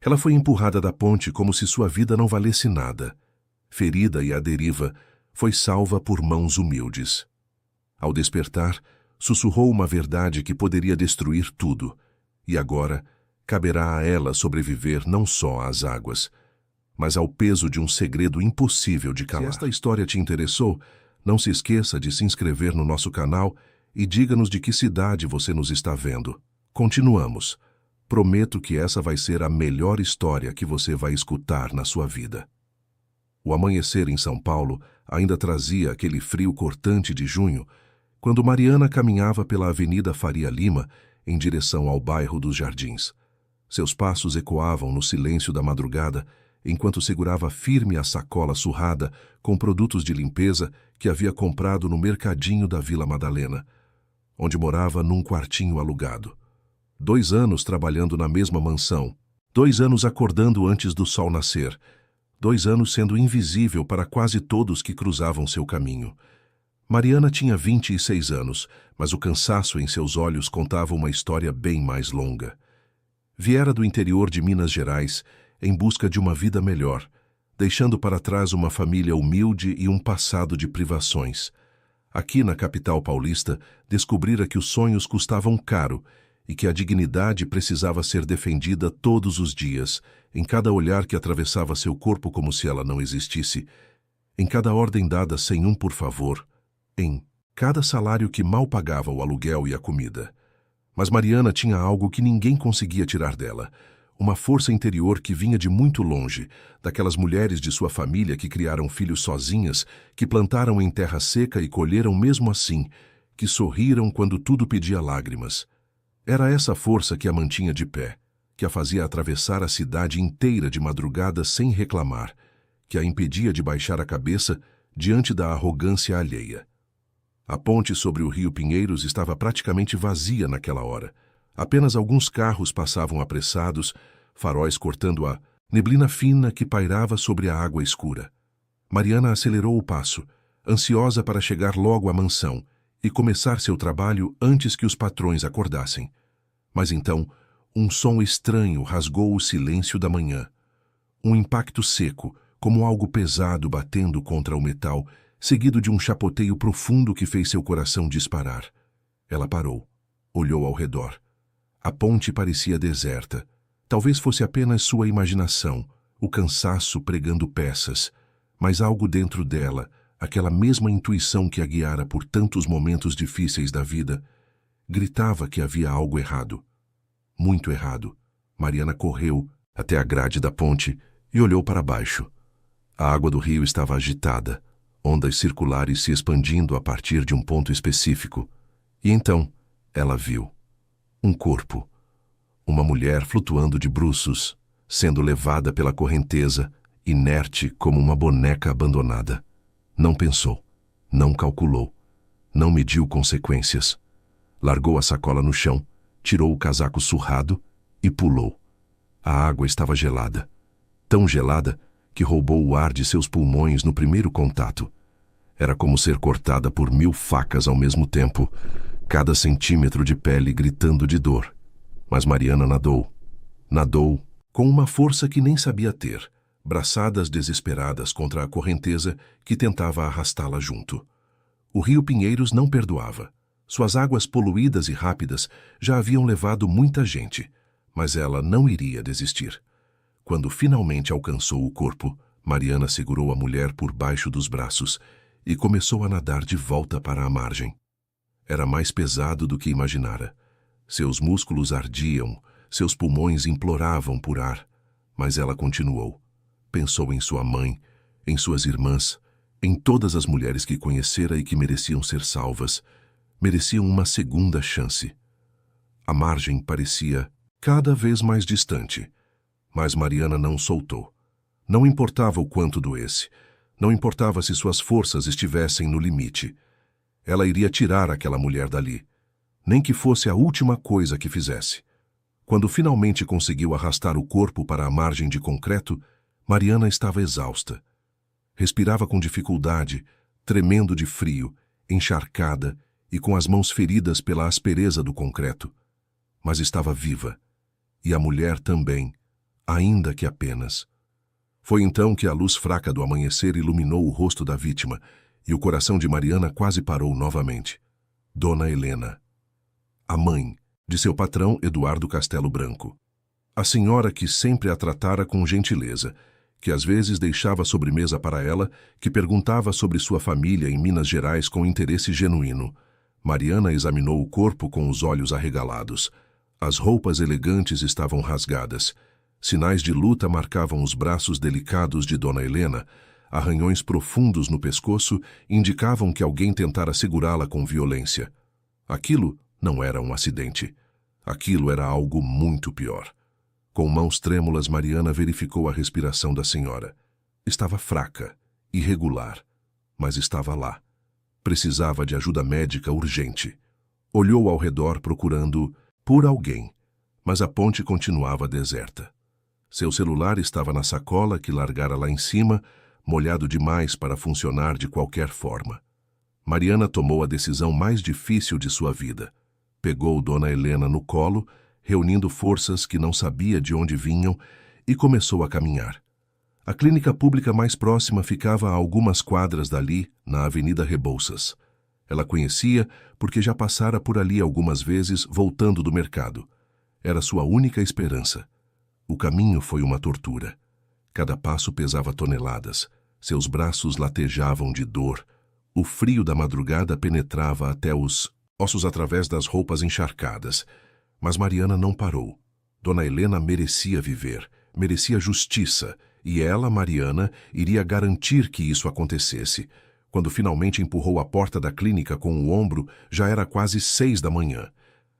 Ela foi empurrada da ponte como se sua vida não valesse nada. Ferida e à deriva, foi salva por mãos humildes. Ao despertar, sussurrou uma verdade que poderia destruir tudo, e agora caberá a ela sobreviver não só às águas, mas ao peso de um segredo impossível de calar. Se esta história te interessou, não se esqueça de se inscrever no nosso canal e diga-nos de que cidade você nos está vendo. Continuamos. Prometo que essa vai ser a melhor história que você vai escutar na sua vida. O amanhecer em São Paulo ainda trazia aquele frio cortante de junho, quando Mariana caminhava pela Avenida Faria Lima em direção ao bairro dos Jardins. Seus passos ecoavam no silêncio da madrugada, enquanto segurava firme a sacola surrada com produtos de limpeza que havia comprado no mercadinho da Vila Madalena, onde morava num quartinho alugado. 2 anos trabalhando na mesma mansão, 2 anos acordando antes do sol nascer, 2 anos sendo invisível para quase todos que cruzavam seu caminho. Mariana tinha 26 anos, mas o cansaço em seus olhos contava uma história bem mais longa. Viera do interior de Minas Gerais em busca de uma vida melhor, deixando para trás uma família humilde e um passado de privações. Aqui na capital paulista, descobrira que os sonhos custavam caro e que a dignidade precisava ser defendida todos os dias, em cada olhar que atravessava seu corpo como se ela não existisse, em cada ordem dada sem um por favor, em cada salário que mal pagava o aluguel e a comida. Mas Mariana tinha algo que ninguém conseguia tirar dela, uma força interior que vinha de muito longe, daquelas mulheres de sua família que criaram filhos sozinhas, que plantaram em terra seca e colheram mesmo assim, que sorriram quando tudo pedia lágrimas. Era essa força que a mantinha de pé, que a fazia atravessar a cidade inteira de madrugada sem reclamar, que a impedia de baixar a cabeça diante da arrogância alheia. A ponte sobre o rio Pinheiros estava praticamente vazia naquela hora. Apenas alguns carros passavam apressados, faróis cortando a neblina fina que pairava sobre a água escura. Mariana acelerou o passo, ansiosa para chegar logo à mansão e começar seu trabalho antes que os patrões acordassem. Mas então, um som estranho rasgou o silêncio da manhã. Um impacto seco, como algo pesado batendo contra o metal, seguido de um chapoteio profundo que fez seu coração disparar. Ela parou, olhou ao redor. A ponte parecia deserta. Talvez fosse apenas sua imaginação, o cansaço pregando peças, mas algo dentro dela, aquela mesma intuição que a guiara por tantos momentos difíceis da vida, gritava que havia algo errado. Muito errado. Mariana correu até a grade da ponte e olhou para baixo. A água do rio estava agitada, ondas circulares se expandindo a partir de um ponto específico. E então, ela viu um corpo. Uma mulher flutuando de bruços, sendo levada pela correnteza, inerte como uma boneca abandonada. Não pensou, não calculou, não mediu consequências. Largou a sacola no chão, tirou o casaco surrado e pulou. A água estava gelada, tão gelada que roubou o ar de seus pulmões no primeiro contato. Era como ser cortada por 1000 facas ao mesmo tempo, cada centímetro de pele gritando de dor. Mas Mariana nadou. Nadou com uma força que nem sabia ter, braçadas desesperadas contra a correnteza que tentava arrastá-la junto. O rio Pinheiros não perdoava. Suas águas poluídas e rápidas já haviam levado muita gente, mas ela não iria desistir. Quando finalmente alcançou o corpo, Mariana segurou a mulher por baixo dos braços e começou a nadar de volta para a margem. Era mais pesado do que imaginara. Seus músculos ardiam, seus pulmões imploravam por ar, mas ela continuou. Pensou em sua mãe, em suas irmãs, em todas as mulheres que conhecera e que mereciam ser salvas, mereciam uma segunda chance. A margem parecia cada vez mais distante, mas Mariana não soltou. Não importava o quanto doesse, não importava se suas forças estivessem no limite. Ela iria tirar aquela mulher dali, nem que fosse a última coisa que fizesse. Quando finalmente conseguiu arrastar o corpo para a margem de concreto, Mariana estava exausta. Respirava com dificuldade, tremendo de frio, encharcada e com as mãos feridas pela aspereza do concreto. Mas estava viva. E a mulher também, ainda que apenas. Foi então que a luz fraca do amanhecer iluminou o rosto da vítima e o coração de Mariana quase parou novamente. Dona Helena, a mãe de seu patrão Eduardo Castelo Branco. A senhora que sempre a tratara com gentileza, que às vezes deixava sobremesa para ela, que perguntava sobre sua família em Minas Gerais com interesse genuíno. Mariana examinou o corpo com os olhos arregalados. As roupas elegantes estavam rasgadas. Sinais de luta marcavam os braços delicados de Dona Helena. Arranhões profundos no pescoço indicavam que alguém tentara segurá-la com violência. Aquilo não era um acidente. Aquilo era algo muito pior. Com mãos trêmulas, Mariana verificou a respiração da senhora. Estava fraca, irregular, mas estava lá. Precisava de ajuda médica urgente. Olhou ao redor procurando por alguém, mas a ponte continuava deserta. Seu celular estava na sacola que largara lá em cima, molhado demais para funcionar de qualquer forma. Mariana tomou a decisão mais difícil de sua vida. Pegou Dona Helena no colo, reunindo forças que não sabia de onde vinham, e começou a caminhar. A clínica pública mais próxima ficava a algumas quadras dali, na Avenida Rebouças. Ela conhecia porque já passara por ali algumas vezes voltando do mercado. Era sua única esperança. O caminho foi uma tortura. Cada passo pesava toneladas. Seus braços latejavam de dor. O frio da madrugada penetrava até os ossos através das roupas encharcadas. Mas Mariana não parou. Dona Helena merecia viver, merecia justiça, e ela, Mariana, iria garantir que isso acontecesse. Quando finalmente empurrou a porta da clínica com o ombro, já era quase 6 da manhã.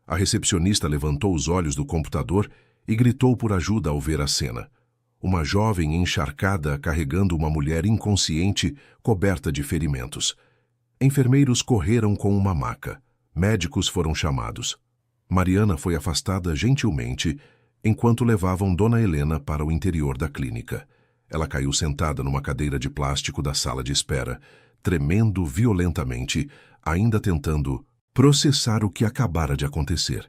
A recepcionista levantou os olhos do computador e gritou por ajuda ao ver a cena. Uma jovem encharcada carregando uma mulher inconsciente, coberta de ferimentos. Enfermeiros correram com uma maca. Médicos foram chamados. Mariana foi afastada gentilmente enquanto levavam Dona Helena para o interior da clínica. Ela caiu sentada numa cadeira de plástico da sala de espera, tremendo violentamente, ainda tentando processar o que acabara de acontecer.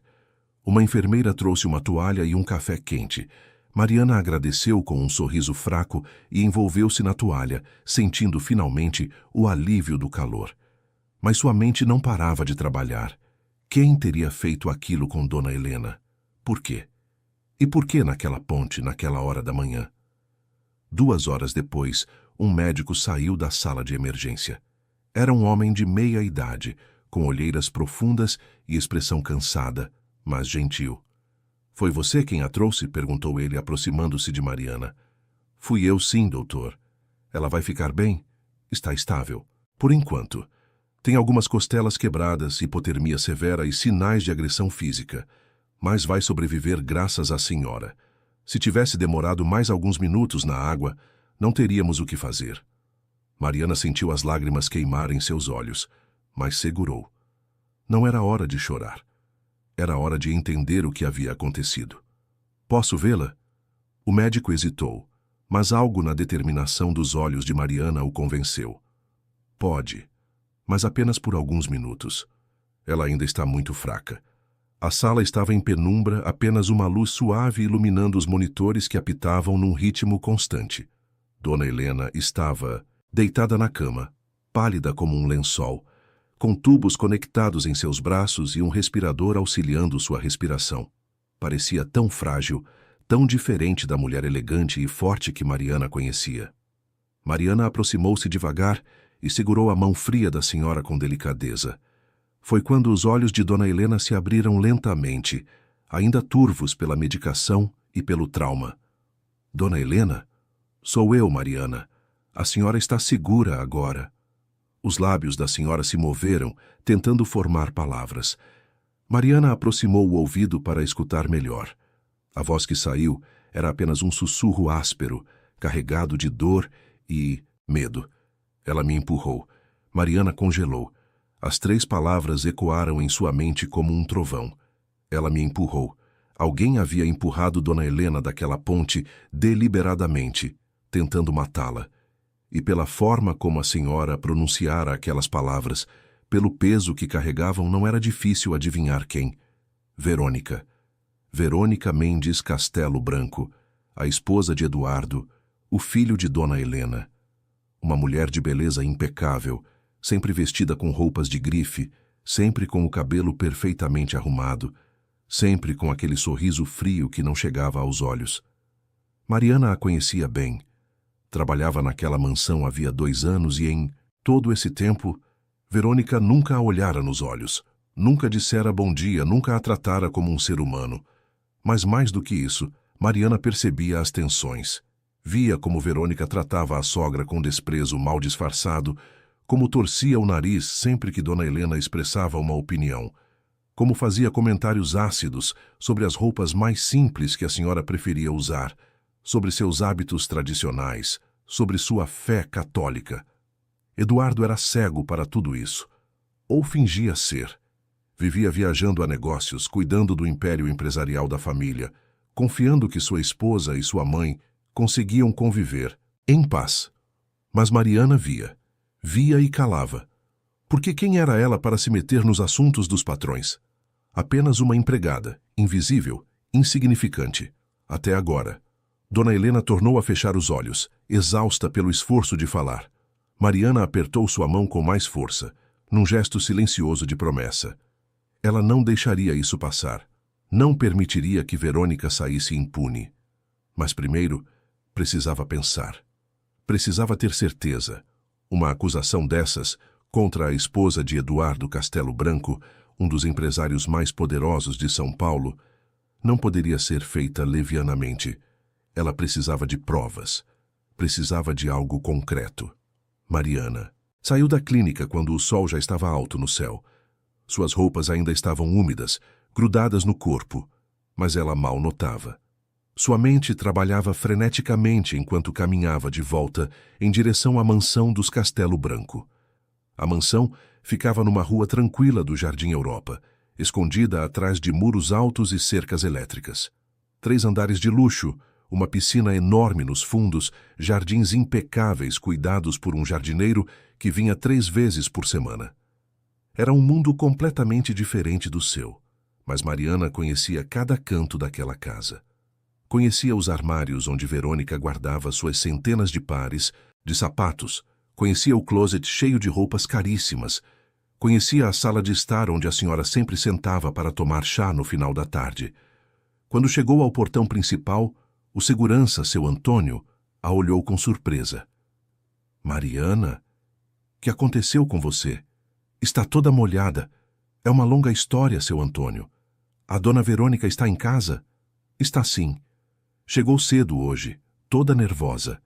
Uma enfermeira trouxe uma toalha e um café quente. Mariana agradeceu com um sorriso fraco e envolveu-se na toalha, sentindo finalmente o alívio do calor. Mas sua mente não parava de trabalhar. Quem teria feito aquilo com Dona Helena? Por quê? E por que naquela ponte, naquela hora da manhã? 2 horas depois, um médico saiu da sala de emergência. Era um homem de meia idade, com olheiras profundas e expressão cansada, mas gentil. Foi você quem a trouxe? Perguntou ele, aproximando-se de Mariana. Fui eu sim, doutor. Ela vai ficar bem? Está estável. Por enquanto. Tem algumas costelas quebradas, hipotermia severa e sinais de agressão física. Mas vai sobreviver graças à senhora. Se tivesse demorado mais alguns minutos na água, não teríamos o que fazer. Mariana sentiu as lágrimas queimarem seus olhos, mas segurou. Não era hora de chorar. Era hora de entender o que havia acontecido. Posso vê-la? O médico hesitou, mas algo na determinação dos olhos de Mariana o convenceu. Pode, mas apenas por alguns minutos. Ela ainda está muito fraca. A sala estava em penumbra, apenas uma luz suave iluminando os monitores que apitavam num ritmo constante. Dona Helena estava deitada na cama, pálida como um lençol, com tubos conectados em seus braços e um respirador auxiliando sua respiração. Parecia tão frágil, tão diferente da mulher elegante e forte que Mariana conhecia. Mariana aproximou-se devagar e segurou a mão fria da senhora com delicadeza. Foi quando os olhos de Dona Helena se abriram lentamente, ainda turvos pela medicação e pelo trauma. Dona Helena? Sou eu, Mariana. A senhora está segura agora. Os lábios da senhora se moveram, tentando formar palavras. Mariana aproximou o ouvido para escutar melhor. A voz que saiu era apenas um sussurro áspero, carregado de dor e medo. Ela me empurrou. Mariana congelou. As 3 palavras ecoaram em sua mente como um trovão. Ela me empurrou. Alguém havia empurrado Dona Helena daquela ponte deliberadamente, tentando matá-la. E pela forma como a senhora pronunciara aquelas palavras, pelo peso que carregavam, não era difícil adivinhar quem. Verônica. Verônica Mendes Castelo Branco, a esposa de Eduardo, o filho de Dona Helena. Uma mulher de beleza impecável, sempre vestida com roupas de grife, sempre com o cabelo perfeitamente arrumado, sempre com aquele sorriso frio que não chegava aos olhos. Mariana a conhecia bem. Trabalhava naquela mansão havia 2 anos e em todo esse tempo, Verônica nunca a olhara nos olhos, nunca dissera bom dia, nunca a tratara como um ser humano. Mas mais do que isso, Mariana percebia as tensões. Via como Verônica tratava a sogra com desprezo mal disfarçado, como torcia o nariz sempre que Dona Helena expressava uma opinião, como fazia comentários ácidos sobre as roupas mais simples que a senhora preferia usar, sobre seus hábitos tradicionais, sobre sua fé católica. Eduardo era cego para tudo isso, ou fingia ser. Vivia viajando a negócios, cuidando do império empresarial da família, confiando que sua esposa e sua mãe conseguiam conviver em paz. Mas Mariana via e calava. Porque quem era ela para se meter nos assuntos dos patrões? Apenas uma empregada, invisível, insignificante. Até agora. Dona Helena tornou a fechar os olhos, exausta pelo esforço de falar. Mariana apertou sua mão com mais força, num gesto silencioso de promessa. Ela não deixaria isso passar. Não permitiria que Verônica saísse impune. Mas primeiro, precisava pensar. Precisava ter certeza. Uma acusação dessas, contra a esposa de Eduardo Castelo Branco, um dos empresários mais poderosos de São Paulo, não poderia ser feita levianamente. Ela precisava de provas. Precisava de algo concreto. Mariana saiu da clínica quando o sol já estava alto no céu. Suas roupas ainda estavam úmidas, grudadas no corpo, mas ela mal notava. Sua mente trabalhava freneticamente enquanto caminhava de volta em direção à mansão dos Castelo Branco. A mansão ficava numa rua tranquila do Jardim Europa, escondida atrás de muros altos e cercas elétricas. 3 andares de luxo, uma piscina enorme nos fundos, jardins impecáveis cuidados por um jardineiro que vinha 3 vezes por semana. Era um mundo completamente diferente do seu, mas Mariana conhecia cada canto daquela casa. Conhecia os armários onde Verônica guardava suas centenas de pares de sapatos, conhecia o closet cheio de roupas caríssimas, conhecia a sala de estar onde a senhora sempre sentava para tomar chá no final da tarde. Quando chegou ao portão principal, o segurança, seu Antônio, a olhou com surpresa. Mariana, que aconteceu com você? Está toda molhada. É uma longa história, seu Antônio. A dona Verônica está em casa? Está sim. Chegou cedo hoje, toda nervosa.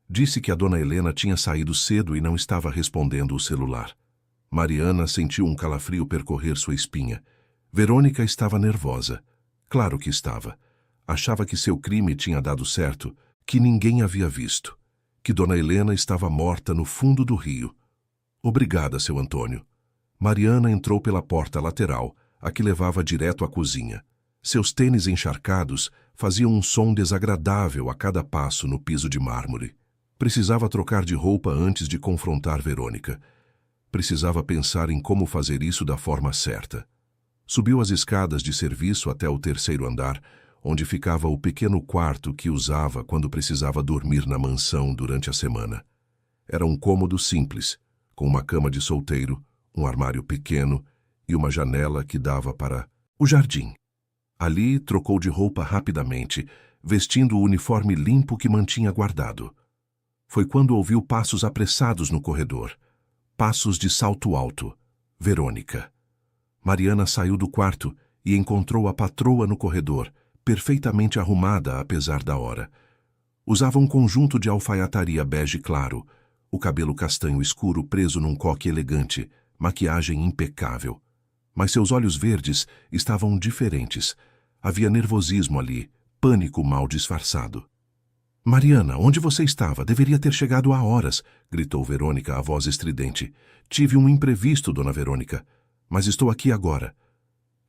Disse que a dona Helena tinha saído cedo e não estava respondendo o celular. Mariana sentiu um calafrio percorrer sua espinha. Verônica estava nervosa. Claro que estava. Achava que seu crime tinha dado certo, que ninguém havia visto, que Dona Helena estava morta no fundo do rio. Obrigada, seu Antônio. Mariana entrou pela porta lateral, a que levava direto à cozinha. Seus tênis encharcados faziam um som desagradável a cada passo no piso de mármore. Precisava trocar de roupa antes de confrontar Verônica. Precisava pensar em como fazer isso da forma certa. Subiu as escadas de serviço até o 3º andar, onde ficava o pequeno quarto que usava quando precisava dormir na mansão durante a semana. Era um cômodo simples, com uma cama de solteiro, um armário pequeno e uma janela que dava para o jardim. Ali trocou de roupa rapidamente, vestindo o uniforme limpo que mantinha guardado. Foi quando ouviu passos apressados no corredor. Passos de salto alto. Verônica. Mariana saiu do quarto e encontrou a patroa no corredor, perfeitamente arrumada apesar da hora. Usava um conjunto de alfaiataria bege claro, o cabelo castanho escuro preso num coque elegante, maquiagem impecável. Mas seus olhos verdes estavam diferentes. Havia nervosismo ali, pânico mal disfarçado. Mariana, onde você estava? Deveria ter chegado há horas, gritou Verônica, a voz estridente. Tive um imprevisto, dona Verônica, mas estou aqui agora.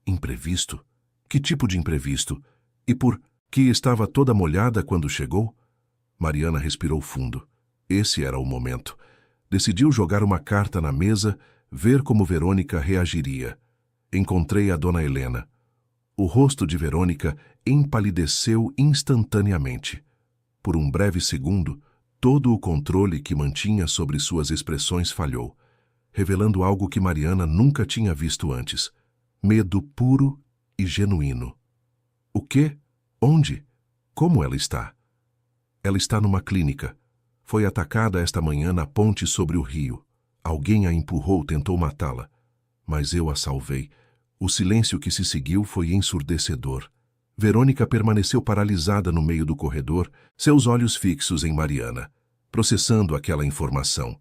Imprevisto? Que tipo de imprevisto? E por que estava toda molhada quando chegou? Mariana respirou fundo. Esse era o momento. Decidiu jogar uma carta na mesa, ver como Verônica reagiria. Encontrei a dona Helena. O rosto de Verônica empalideceu instantaneamente. Por um breve segundo, todo o controle que mantinha sobre suas expressões falhou, revelando algo que Mariana nunca tinha visto antes. Medo puro e genuíno. O quê? Onde? Como ela está? Ela está numa clínica. Foi atacada esta manhã na ponte sobre o rio. Alguém a empurrou, tentou matá-la. Mas eu a salvei. O silêncio que se seguiu foi ensurdecedor. Verônica permaneceu paralisada no meio do corredor, seus olhos fixos em Mariana, processando aquela informação.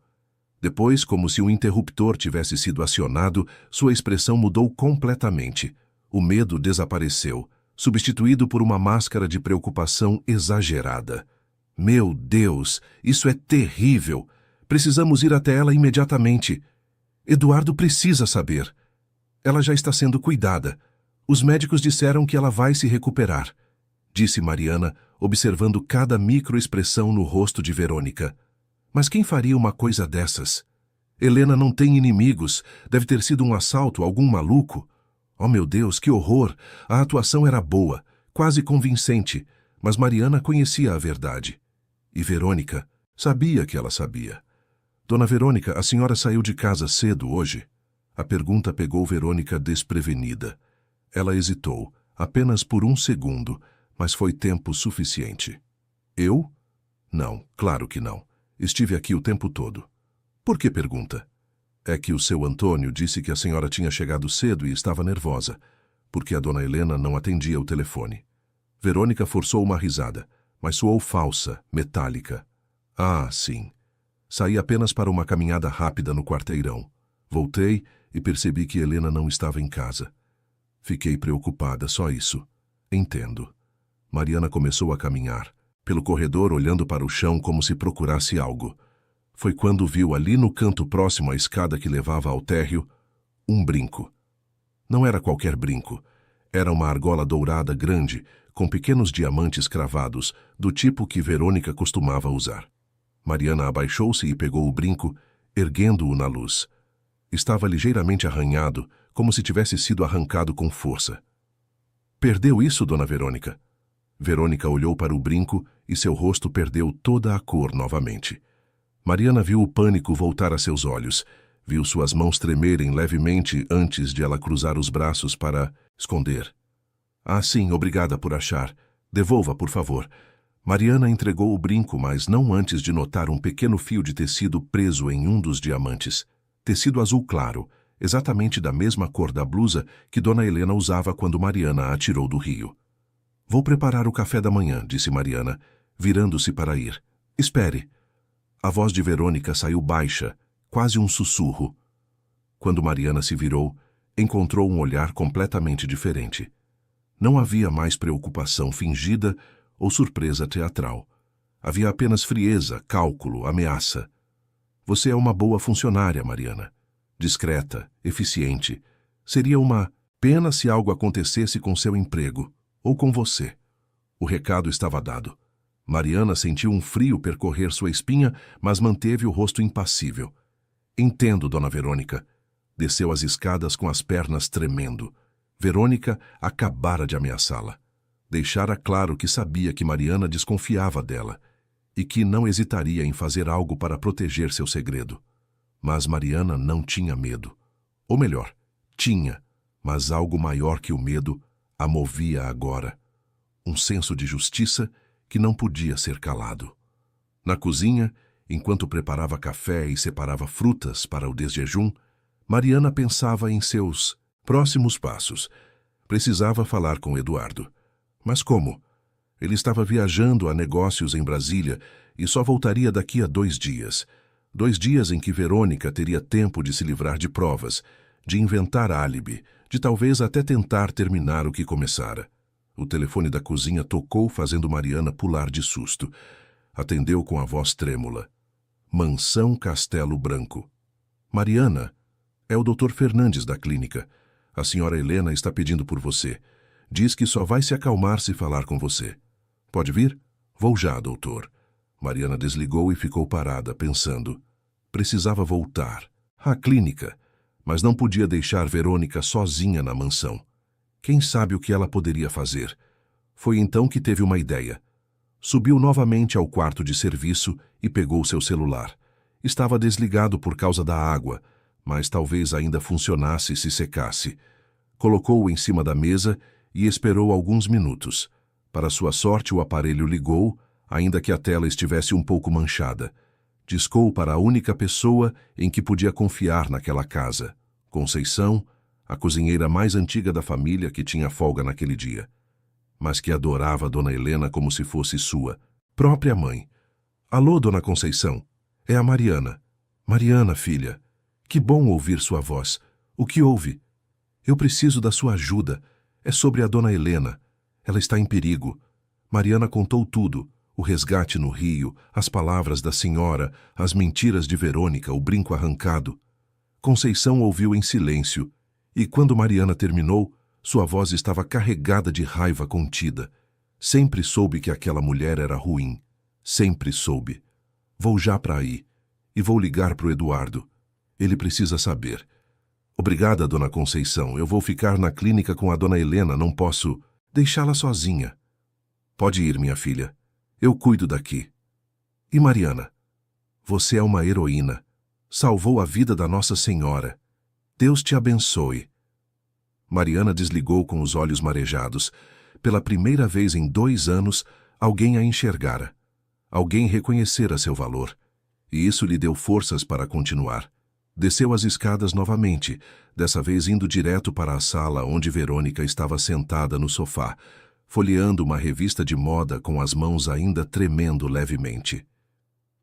Depois, como se um interruptor tivesse sido acionado, sua expressão mudou completamente. O medo desapareceu, substituído por uma máscara de preocupação exagerada. Meu Deus, isso é terrível! Precisamos ir até ela imediatamente. Eduardo precisa saber. Ela já está sendo cuidada. Os médicos disseram que ela vai se recuperar, disse Mariana, observando cada microexpressão no rosto de Verônica. Mas quem faria uma coisa dessas? Helena não tem inimigos. Deve ter sido um assalto, algum maluco. Oh, meu Deus, que horror! A atuação era boa, quase convincente, mas Mariana conhecia a verdade. E Verônica sabia que ela sabia. Dona Verônica, a senhora saiu de casa cedo hoje? A pergunta pegou Verônica desprevenida. Ela hesitou, apenas por um segundo, mas foi tempo suficiente. Eu? Não, claro que não. Estive aqui o tempo todo. Por que pergunta? É que o seu Antônio disse que a senhora tinha chegado cedo e estava nervosa, porque a dona Helena não atendia o telefone. Verônica forçou uma risada, mas soou falsa, metálica. Ah, sim. Saí apenas para uma caminhada rápida no quarteirão. Voltei e percebi que Helena não estava em casa. Fiquei preocupada, só isso. Entendo. Mariana começou a caminhar, pelo corredor olhando para o chão como se procurasse algo. Foi quando viu ali no canto próximo à escada que levava ao térreo, um brinco. Não era qualquer brinco. Era uma argola dourada grande, com pequenos diamantes cravados, do tipo que Verônica costumava usar. Mariana abaixou-se e pegou o brinco, erguendo-o na luz. Estava ligeiramente arranhado, como se tivesse sido arrancado com força. Perdeu isso, dona Verônica? Verônica olhou para o brinco e seu rosto perdeu toda a cor novamente. Mariana viu o pânico voltar a seus olhos, viu suas mãos tremerem levemente antes de ela cruzar os braços para esconder. Ah, sim, obrigada por achar. Devolva, por favor. Mariana entregou o brinco, mas não antes de notar um pequeno fio de tecido preso em um dos diamantes. Tecido azul claro, exatamente da mesma cor da blusa que Dona Helena usava quando Mariana a tirou do rio. Vou preparar o café da manhã, disse Mariana, virando-se para ir. Espere. A voz de Verônica saiu baixa, quase um sussurro. Quando Mariana se virou, encontrou um olhar completamente diferente. Não havia mais preocupação fingida ou surpresa teatral. Havia apenas frieza, cálculo, ameaça. Você é uma boa funcionária, Mariana. Discreta, eficiente. Seria uma pena se algo acontecesse com seu emprego, ou com você. O recado estava dado. Mariana sentiu um frio percorrer sua espinha, mas manteve o rosto impassível. Entendo, dona Verônica. Desceu as escadas com as pernas tremendo. Verônica acabara de ameaçá-la. Deixara claro que sabia que Mariana desconfiava dela e que não hesitaria em fazer algo para proteger seu segredo. Mas Mariana não tinha medo. Ou melhor, tinha, mas algo maior que o medo a movia agora. Um senso de justiça que não podia ser calado. Na cozinha, enquanto preparava café e separava frutas para o desjejum, Mariana pensava em seus próximos passos. Precisava falar com Eduardo. Mas como? Ele estava viajando a negócios em Brasília e só voltaria daqui a 2 dias. 2 dias em que Verônica teria tempo de se livrar de provas, de inventar álibi, de talvez até tentar terminar o que começara. O telefone da cozinha tocou, fazendo Mariana pular de susto. Atendeu com a voz trêmula. Mansão Castelo Branco. Mariana, é o Dr. Fernandes da clínica. A senhora Helena está pedindo por você. Diz que só vai se acalmar se falar com você. Pode vir? Vou já, doutor. Mariana desligou e ficou parada, pensando. Precisava voltar. À clínica. Mas não podia deixar Verônica sozinha na mansão. Quem sabe o que ela poderia fazer? Foi então que teve uma ideia. Subiu novamente ao quarto de serviço e pegou seu celular. Estava desligado por causa da água, mas talvez ainda funcionasse se secasse. Colocou-o em cima da mesa e esperou alguns minutos. Para sua sorte, o aparelho ligou, ainda que a tela estivesse um pouco manchada. Discou para a única pessoa em que podia confiar naquela casa, Conceição, a cozinheira mais antiga da família que tinha folga naquele dia, mas que adorava Dona Helena como se fosse sua própria mãe. Alô, Dona Conceição, é a Mariana. Mariana, filha, que bom ouvir sua voz. O que houve? Eu preciso da sua ajuda. É sobre a Dona Helena. Ela está em perigo. Mariana contou tudo. O resgate no rio, as palavras da senhora, as mentiras de Verônica, o brinco arrancado. Conceição ouviu em silêncio, e quando Mariana terminou, sua voz estava carregada de raiva contida. Sempre soube que aquela mulher era ruim. Sempre soube. Vou já para aí, e vou ligar para o Eduardo. Ele precisa saber. Obrigada, Dona Conceição. Eu vou ficar na clínica com a Dona Helena, não posso deixá-la sozinha. Pode ir, minha filha. Eu cuido daqui. E Mariana? Você é uma heroína. Salvou a vida da Nossa Senhora. Deus te abençoe. Mariana desligou com os olhos marejados. Pela primeira vez em 2 anos, alguém a enxergara. Alguém reconhecera seu valor. E isso lhe deu forças para continuar. Desceu as escadas novamente, dessa vez indo direto para a sala onde Verônica estava sentada no sofá, folheando uma revista de moda com as mãos ainda tremendo levemente.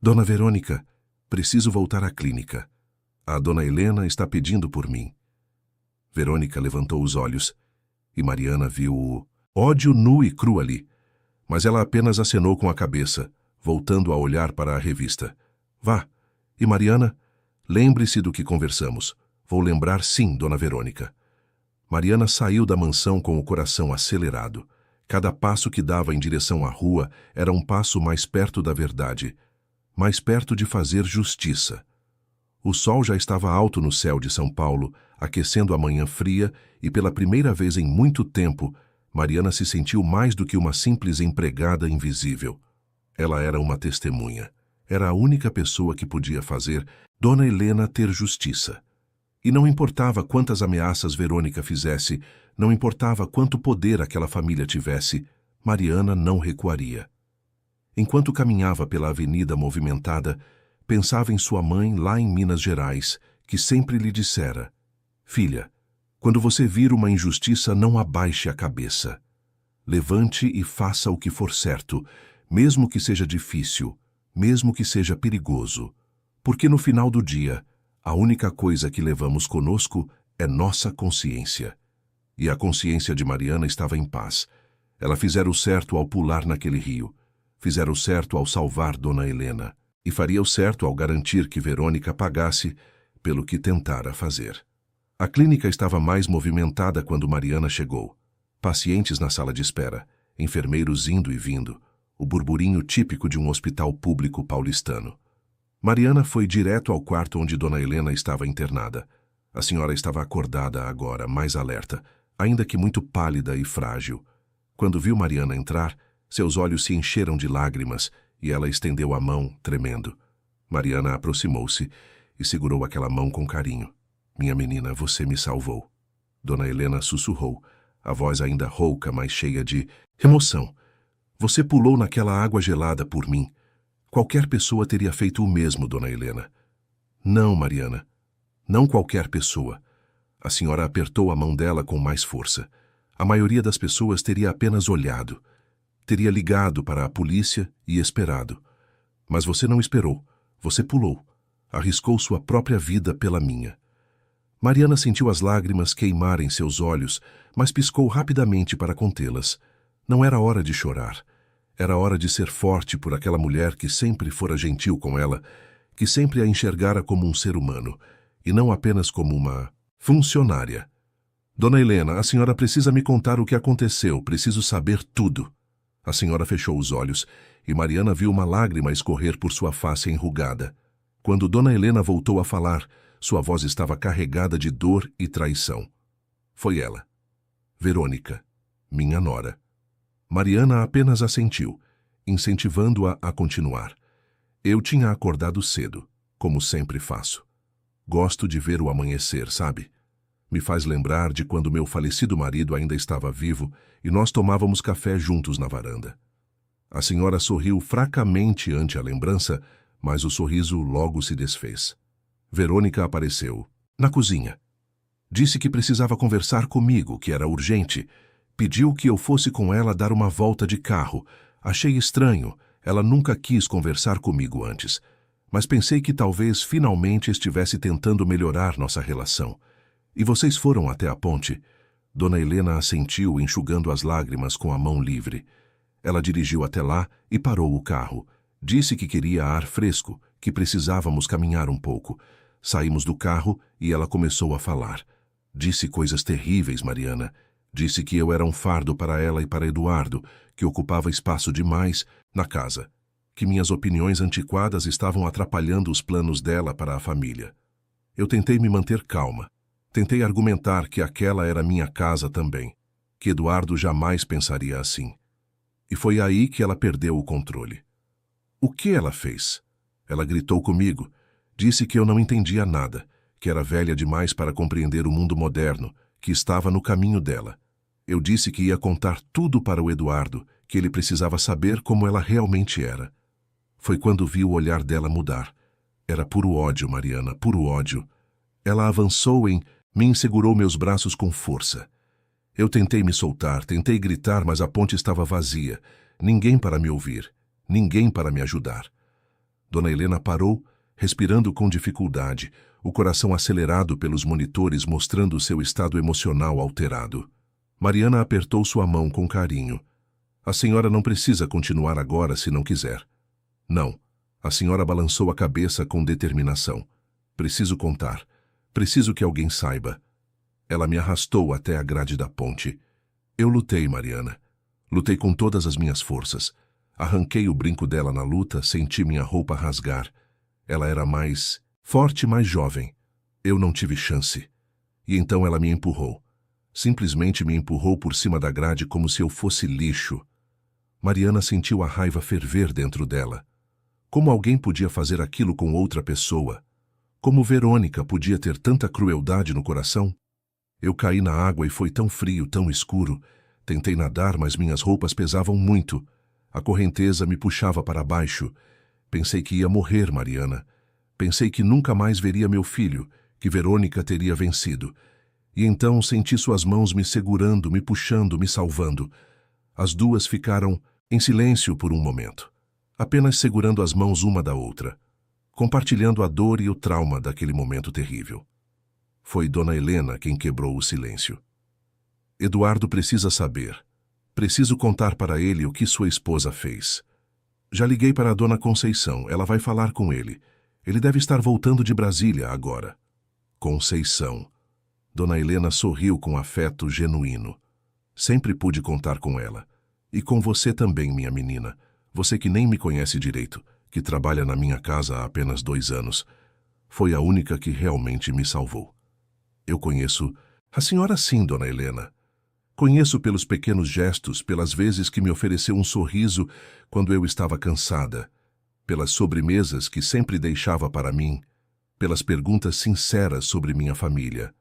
Dona Verônica, preciso voltar à clínica. A Dona Helena está pedindo por mim. Verônica levantou os olhos e Mariana viu o ódio nu e cru ali, mas ela apenas acenou com a cabeça, voltando a olhar para a revista. Vá. E Mariana, lembre-se do que conversamos. Vou lembrar sim, Dona Verônica. Mariana saiu da mansão com o coração acelerado. Cada passo que dava em direção à rua era um passo mais perto da verdade, mais perto de fazer justiça. O sol já estava alto no céu de São Paulo, aquecendo a manhã fria, e pela primeira vez em muito tempo, Mariana se sentiu mais do que uma simples empregada invisível. Ela era uma testemunha. Era a única pessoa que podia fazer Dona Helena ter justiça. E não importava quantas ameaças Verônica fizesse, não importava quanto poder aquela família tivesse, Mariana não recuaria. Enquanto caminhava pela avenida movimentada, pensava em sua mãe lá em Minas Gerais, que sempre lhe dissera: Filha, quando você vir uma injustiça, não abaixe a cabeça. Levante e faça o que for certo, mesmo que seja difícil, mesmo que seja perigoso, porque no final do dia, a única coisa que levamos conosco é nossa consciência. E a consciência de Mariana estava em paz. Ela fizera o certo ao pular naquele rio, fizera o certo ao salvar Dona Helena, e faria o certo ao garantir que Verônica pagasse pelo que tentara fazer. A clínica estava mais movimentada quando Mariana chegou. Pacientes na sala de espera, enfermeiros indo e vindo, o burburinho típico de um hospital público paulistano. Mariana foi direto ao quarto onde Dona Helena estava internada. A senhora estava acordada agora, mais alerta, ainda que muito pálida e frágil. Quando viu Mariana entrar, seus olhos se encheram de lágrimas e ela estendeu a mão, tremendo. Mariana aproximou-se e segurou aquela mão com carinho. Minha menina, você me salvou. Dona Helena sussurrou, a voz ainda rouca, mas cheia de emoção. Você pulou naquela água gelada por mim. Qualquer pessoa teria feito o mesmo, Dona Helena. Não, Mariana. Não qualquer pessoa. A senhora apertou a mão dela com mais força. A maioria das pessoas teria apenas olhado. Teria ligado para a polícia e esperado. Mas você não esperou. Você pulou. Arriscou sua própria vida pela minha. Mariana sentiu as lágrimas queimarem seus olhos, mas piscou rapidamente para contê-las. Não era hora de chorar. Era hora de ser forte por aquela mulher que sempre fora gentil com ela, que sempre a enxergara como um ser humano, e não apenas como uma funcionária. Dona Helena, a senhora precisa me contar o que aconteceu, preciso saber tudo. A senhora fechou os olhos, e Mariana viu uma lágrima escorrer por sua face enrugada. Quando Dona Helena voltou a falar, sua voz estava carregada de dor e traição. Foi ela. Verônica, minha nora. Mariana apenas assentiu. incentivando-a a continuar. Eu tinha acordado cedo, como sempre faço. Gosto de ver o amanhecer, sabe? Me faz lembrar de quando meu falecido marido ainda estava vivo e nós tomávamos café juntos na varanda. A senhora sorriu fracamente ante a lembrança, mas o sorriso logo se desfez. Verônica apareceu, na cozinha. Disse que precisava conversar comigo, que era urgente. Pediu que eu fosse com ela dar uma volta de carro. Achei estranho, ela nunca quis conversar comigo antes. Mas pensei que talvez finalmente estivesse tentando melhorar nossa relação. E vocês foram até a ponte? Dona Helena assentiu, enxugando as lágrimas com a mão livre. Ela dirigiu até lá e parou o carro. Disse que queria ar fresco, que precisávamos caminhar um pouco. Saímos do carro e ela começou a falar. Disse coisas terríveis, Mariana. Disse que eu era um fardo para ela e para Eduardo, que ocupava espaço demais na casa, que minhas opiniões antiquadas estavam atrapalhando os planos dela para a família. Eu tentei me manter calma. Tentei argumentar que aquela era minha casa também, que Eduardo jamais pensaria assim. E foi aí que ela perdeu o controle. O que ela fez? Ela gritou comigo, disse que eu não entendia nada, que era velha demais para compreender o mundo moderno, que estava no caminho dela. Eu disse que ia contar tudo para o Eduardo, que ele precisava saber como ela realmente era. Foi quando vi o olhar dela mudar. Era puro ódio, Mariana, puro ódio. Ela avançou me segurou meus braços com força. Eu tentei me soltar, tentei gritar, mas a ponte estava vazia. Ninguém para me ouvir, ninguém para me ajudar. Dona Helena parou, respirando com dificuldade, o coração acelerado pelos monitores mostrando seu estado emocional alterado. Mariana apertou sua mão com carinho. A senhora não precisa continuar agora se não quiser. Não. A senhora balançou a cabeça com determinação. Preciso contar. Preciso que alguém saiba. Ela me arrastou até a grade da ponte. Eu lutei, Mariana. Lutei com todas as minhas forças. Arranquei o brinco dela na luta, senti minha roupa rasgar. Ela era mais forte, mais jovem. Eu não tive chance. E então ela me empurrou. Simplesmente me empurrou por cima da grade como se eu fosse lixo. Mariana sentiu a raiva ferver dentro dela. Como alguém podia fazer aquilo com outra pessoa? Como Verônica podia ter tanta crueldade no coração? Eu caí na água e foi tão frio, tão escuro. Tentei nadar, mas minhas roupas pesavam muito. A correnteza me puxava para baixo. Pensei que ia morrer, Mariana. Pensei que nunca mais veria meu filho, que Verônica teria vencido. E então senti suas mãos me segurando, me puxando, me salvando. As duas ficaram em silêncio por um momento, apenas segurando as mãos uma da outra, compartilhando a dor e o trauma daquele momento terrível. Foi Dona Helena quem quebrou o silêncio. Eduardo precisa saber. Preciso contar para ele o que sua esposa fez. Já liguei para a Dona Conceição, ela vai falar com ele. Ele deve estar voltando de Brasília agora. Conceição. Dona Helena sorriu com afeto genuíno. Sempre pude contar com ela. E com você também, minha menina. Você que nem me conhece direito, que trabalha na minha casa há apenas 2 anos. Foi a única que realmente me salvou. Eu conheço a senhora sim, Dona Helena. Conheço pelos pequenos gestos, pelas vezes que me ofereceu um sorriso quando eu estava cansada, pelas sobremesas que sempre deixava para mim, pelas perguntas sinceras sobre minha família.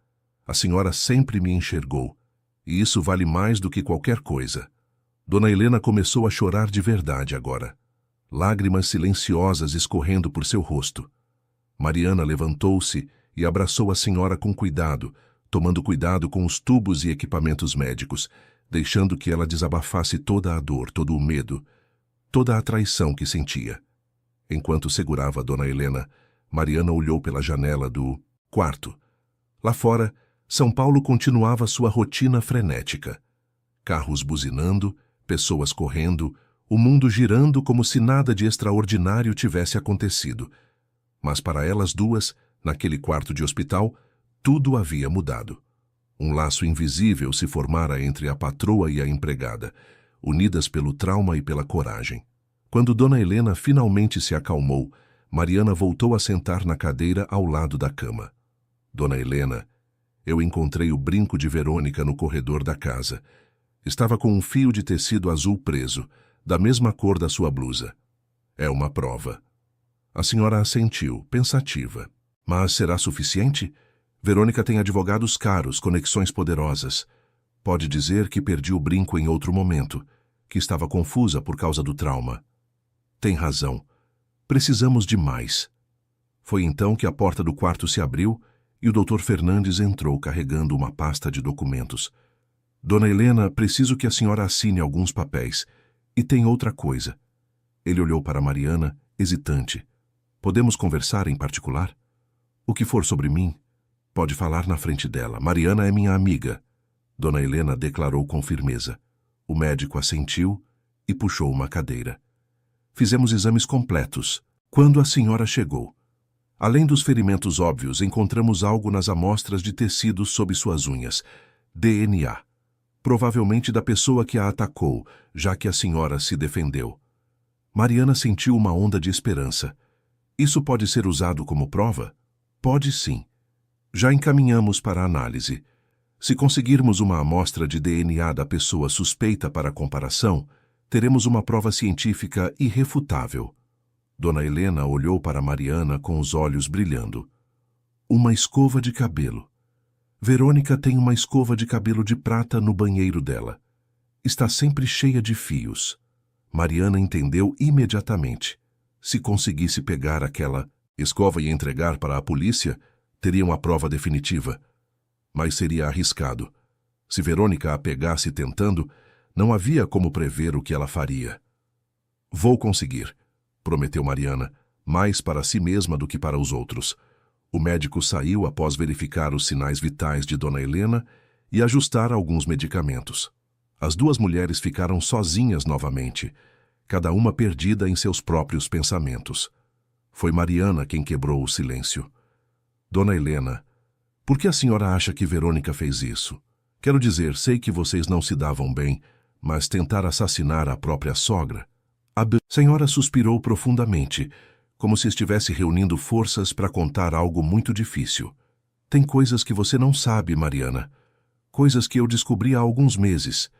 A senhora sempre me enxergou, e isso vale mais do que qualquer coisa. Dona Helena começou a chorar de verdade agora, lágrimas silenciosas escorrendo por seu rosto. Mariana levantou-se e abraçou a senhora com cuidado, tomando cuidado com os tubos e equipamentos médicos, deixando que ela desabafasse toda a dor, todo o medo, toda a traição que sentia. Enquanto segurava Dona Helena, Mariana olhou pela janela do quarto. Lá fora, São Paulo continuava sua rotina frenética. Carros buzinando, pessoas correndo, o mundo girando como se nada de extraordinário tivesse acontecido. Mas para elas duas, naquele quarto de hospital, tudo havia mudado. Um laço invisível se formara entre a patroa e a empregada, unidas pelo trauma e pela coragem. Quando Dona Helena finalmente se acalmou, Mariana voltou a sentar na cadeira ao lado da cama. Dona Helena, eu encontrei o brinco de Verônica no corredor da casa. Estava com um fio de tecido azul preso, da mesma cor da sua blusa. É uma prova. A senhora assentiu, pensativa. Mas será suficiente? Verônica tem advogados caros, conexões poderosas. Pode dizer que perdi o brinco em outro momento, que estava confusa por causa do trauma. Tem razão. Precisamos de mais. Foi então que a porta do quarto se abriu e o Dr. Fernandes entrou carregando uma pasta de documentos. Dona Helena, preciso que a senhora assine alguns papéis. E tem outra coisa. Ele olhou para Mariana, hesitante. Podemos conversar em particular? O que for sobre mim, pode falar na frente dela. Mariana é minha amiga. Dona Helena declarou com firmeza. O médico assentiu e puxou uma cadeira. Fizemos exames completos. Quando a senhora chegou, além dos ferimentos óbvios, encontramos algo nas amostras de tecidos sob suas unhas. DNA. Provavelmente da pessoa que a atacou, já que a senhora se defendeu. Mariana sentiu uma onda de esperança. Isso pode ser usado como prova? Pode sim. Já encaminhamos para a análise. Se conseguirmos uma amostra de DNA da pessoa suspeita para comparação, teremos uma prova científica irrefutável. Dona Helena olhou para Mariana com os olhos brilhando. Uma escova de cabelo. Verônica tem uma escova de cabelo de prata no banheiro dela. Está sempre cheia de fios. Mariana entendeu imediatamente. Se conseguisse pegar aquela escova e entregar para a polícia, teriam a prova definitiva. Mas seria arriscado. Se Verônica a pegasse tentando, não havia como prever o que ela faria. Vou conseguir, prometeu Mariana, mais para si mesma do que para os outros. O médico saiu após verificar os sinais vitais de Dona Helena e ajustar alguns medicamentos. As duas mulheres ficaram sozinhas novamente, cada uma perdida em seus próprios pensamentos. Foi Mariana quem quebrou o silêncio. Dona Helena, por que a senhora acha que Verônica fez isso? Quero dizer, sei que vocês não se davam bem, mas tentar assassinar a própria sogra? A senhora suspirou profundamente, como se estivesse reunindo forças para contar algo muito difícil. Tem coisas que você não sabe, Mariana. Coisas que eu descobri há alguns meses.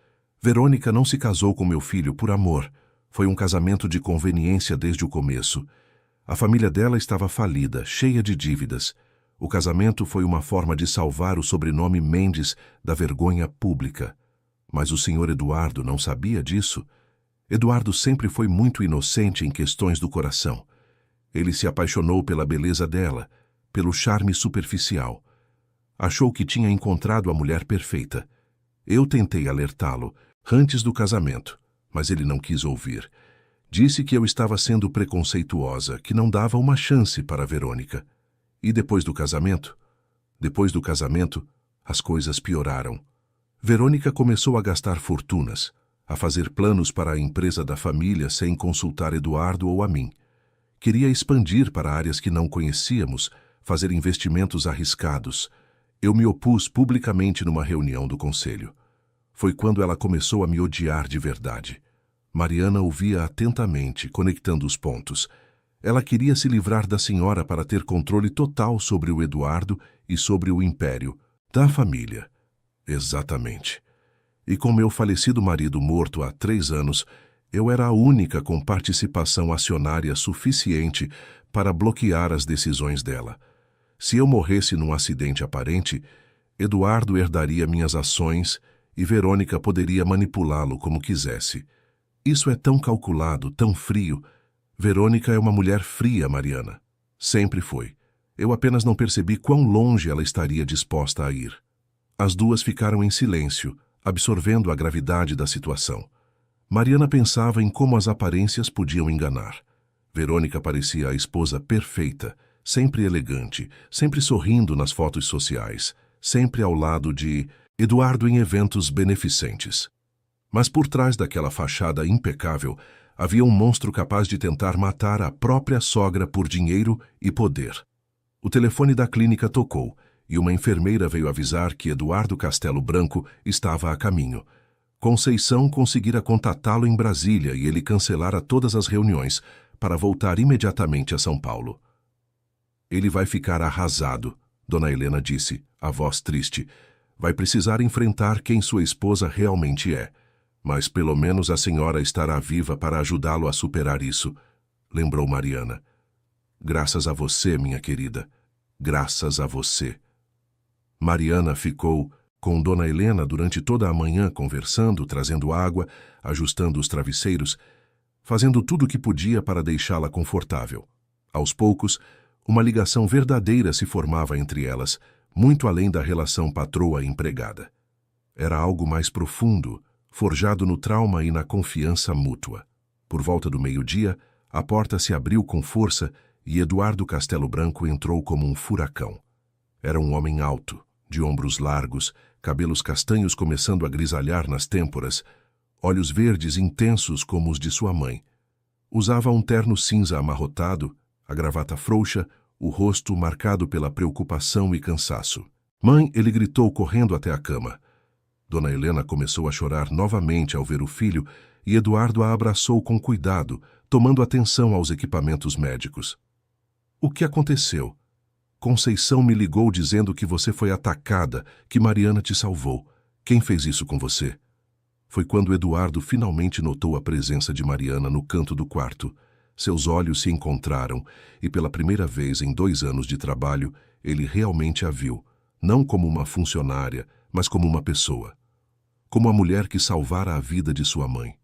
Verônica não se casou com meu filho por amor. Foi um casamento de conveniência desde o começo. A família dela estava falida, cheia de dívidas. O casamento foi uma forma de salvar o sobrenome Mendes da vergonha pública. Mas o senhor Eduardo não sabia disso. Eduardo sempre foi muito inocente em questões do coração. Ele se apaixonou pela beleza dela, pelo charme superficial. Achou que tinha encontrado a mulher perfeita. Eu tentei alertá-lo, antes do casamento, mas ele não quis ouvir. Disse que eu estava sendo preconceituosa, que não dava uma chance para Verônica. E depois do casamento? Depois do casamento, as coisas pioraram. Verônica começou a gastar fortunas, a fazer planos para a empresa da família sem consultar Eduardo ou a mim. Queria expandir para áreas que não conhecíamos, fazer investimentos arriscados. Eu me opus publicamente numa reunião do conselho. Foi quando ela começou a me odiar de verdade. Mariana ouvia atentamente, conectando os pontos. Ela queria se livrar da senhora para ter controle total sobre o Eduardo e sobre o império, da família. Exatamente. E com meu falecido marido morto há 3 anos, eu era a única com participação acionária suficiente para bloquear as decisões dela. Se eu morresse num acidente aparente, Eduardo herdaria minhas ações e Verônica poderia manipulá-lo como quisesse. Isso é tão calculado, tão frio. Verônica é uma mulher fria, Mariana. Sempre foi. Eu apenas não percebi quão longe ela estaria disposta a ir. As duas ficaram em silêncio, absorvendo a gravidade da situação. Mariana pensava em como as aparências podiam enganar. Verônica parecia a esposa perfeita, sempre elegante, sempre sorrindo nas fotos sociais, sempre ao lado de Eduardo em eventos beneficentes. Mas por trás daquela fachada impecável, havia um monstro capaz de tentar matar a própria sogra por dinheiro e poder. O telefone da clínica tocou, e uma enfermeira veio avisar que Eduardo Castelo Branco estava a caminho. Conceição conseguira contatá-lo em Brasília e ele cancelara todas as reuniões para voltar imediatamente a São Paulo. Ele vai ficar arrasado, Dona Helena disse, a voz triste. Vai precisar enfrentar quem sua esposa realmente é. Mas pelo menos a senhora estará viva para ajudá-lo a superar isso, lembrou Mariana. Graças a você, minha querida. Graças a você. Mariana ficou com Dona Helena durante toda a manhã conversando, trazendo água, ajustando os travesseiros, fazendo tudo o que podia para deixá-la confortável. Aos poucos, uma ligação verdadeira se formava entre elas, muito além da relação patroa-empregada. Era algo mais profundo, forjado no trauma e na confiança mútua. Por volta do meio-dia, a porta se abriu com força e Eduardo Castelo Branco entrou como um furacão. Era um homem alto, de ombros largos, cabelos castanhos começando a grisalhar nas têmporas, olhos verdes intensos como os de sua mãe. Usava um terno cinza amarrotado, a gravata frouxa, o rosto marcado pela preocupação e cansaço. Mãe, ele gritou correndo até a cama. Dona Helena começou a chorar novamente ao ver o filho e Eduardo a abraçou com cuidado, tomando atenção aos equipamentos médicos. O que aconteceu? Conceição me ligou dizendo que você foi atacada, que Mariana te salvou. Quem fez isso com você? Foi quando Eduardo finalmente notou a presença de Mariana no canto do quarto. Seus olhos se encontraram e pela primeira vez em 2 anos de trabalho, ele realmente a viu, não como uma funcionária, mas como uma pessoa. Como a mulher que salvara a vida de sua mãe.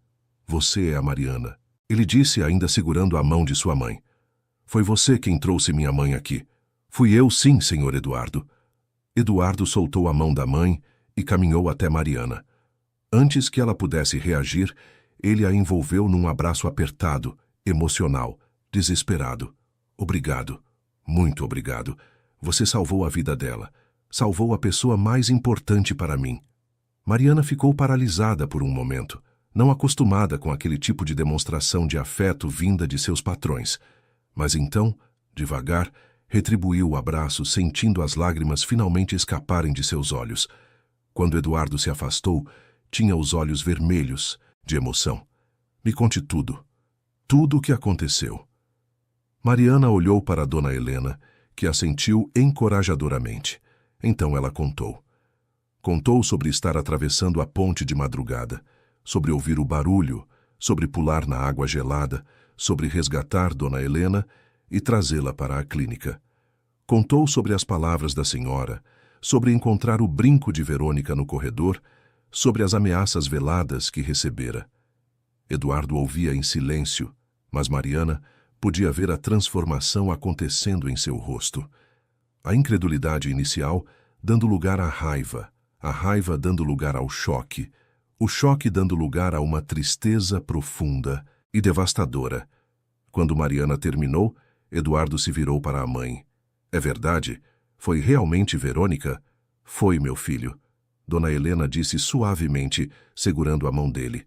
Você é a Mariana. Ele disse ainda segurando a mão de sua mãe. Foi você quem trouxe minha mãe aqui. Fui eu sim, senhor Eduardo. Eduardo soltou a mão da mãe e caminhou até Mariana. Antes que ela pudesse reagir, ele a envolveu num abraço apertado, emocional, desesperado. Obrigado. Muito obrigado. Você salvou a vida dela. Salvou a pessoa mais importante para mim. Mariana ficou paralisada por um momento, não acostumada com aquele tipo de demonstração de afeto vinda de seus patrões. Mas então, devagar, retribuiu o abraço, sentindo as lágrimas finalmente escaparem de seus olhos. Quando Eduardo se afastou, tinha os olhos vermelhos, de emoção. Me conte tudo. Tudo o que aconteceu. Mariana olhou para Dona Helena, que assentiu encorajadoramente. Então ela contou. Contou sobre estar atravessando a ponte de madrugada, sobre ouvir o barulho, sobre pular na água gelada, sobre resgatar Dona Helena e trazê-la para a clínica. Contou sobre as palavras da senhora, sobre encontrar o brinco de Verônica no corredor, sobre as ameaças veladas que recebera. Eduardo ouvia em silêncio, mas Mariana podia ver a transformação acontecendo em seu rosto. A incredulidade inicial dando lugar à raiva, a raiva dando lugar ao choque, o choque dando lugar a uma tristeza profunda e devastadora. Quando Mariana terminou, Eduardo se virou para a mãe. É verdade? Foi realmente Verônica? Foi, meu filho. Dona Helena disse suavemente, segurando a mão dele.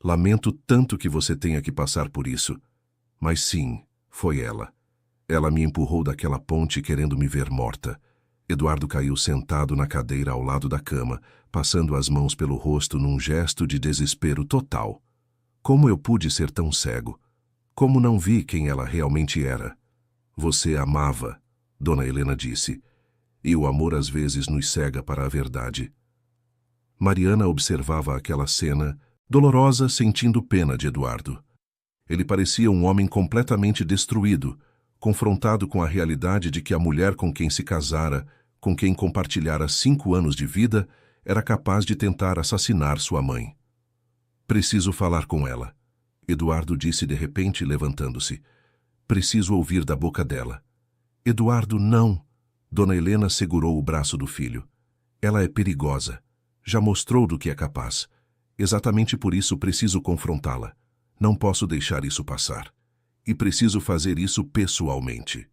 Lamento tanto que você tenha que passar por isso. Mas sim, foi ela. Ela me empurrou daquela ponte querendo me ver morta. Eduardo caiu sentado na cadeira ao lado da cama, passando as mãos pelo rosto num gesto de desespero total. Como eu pude ser tão cego? Como não vi quem ela realmente era? Você amava, Dona Helena disse, e o amor às vezes nos cega para a verdade. Mariana observava aquela cena, dolorosa, sentindo pena de Eduardo. Ele parecia um homem completamente destruído, confrontado com a realidade de que a mulher com quem se casara, com quem compartilhara 5 anos de vida, era capaz de tentar assassinar sua mãe. Preciso falar com ela, Eduardo disse de repente, levantando-se. Preciso ouvir da boca dela. Eduardo, não! Dona Helena segurou o braço do filho. Ela é perigosa. Já mostrou do que é capaz. Exatamente por isso preciso confrontá-la. Não posso deixar isso passar. E preciso fazer isso pessoalmente.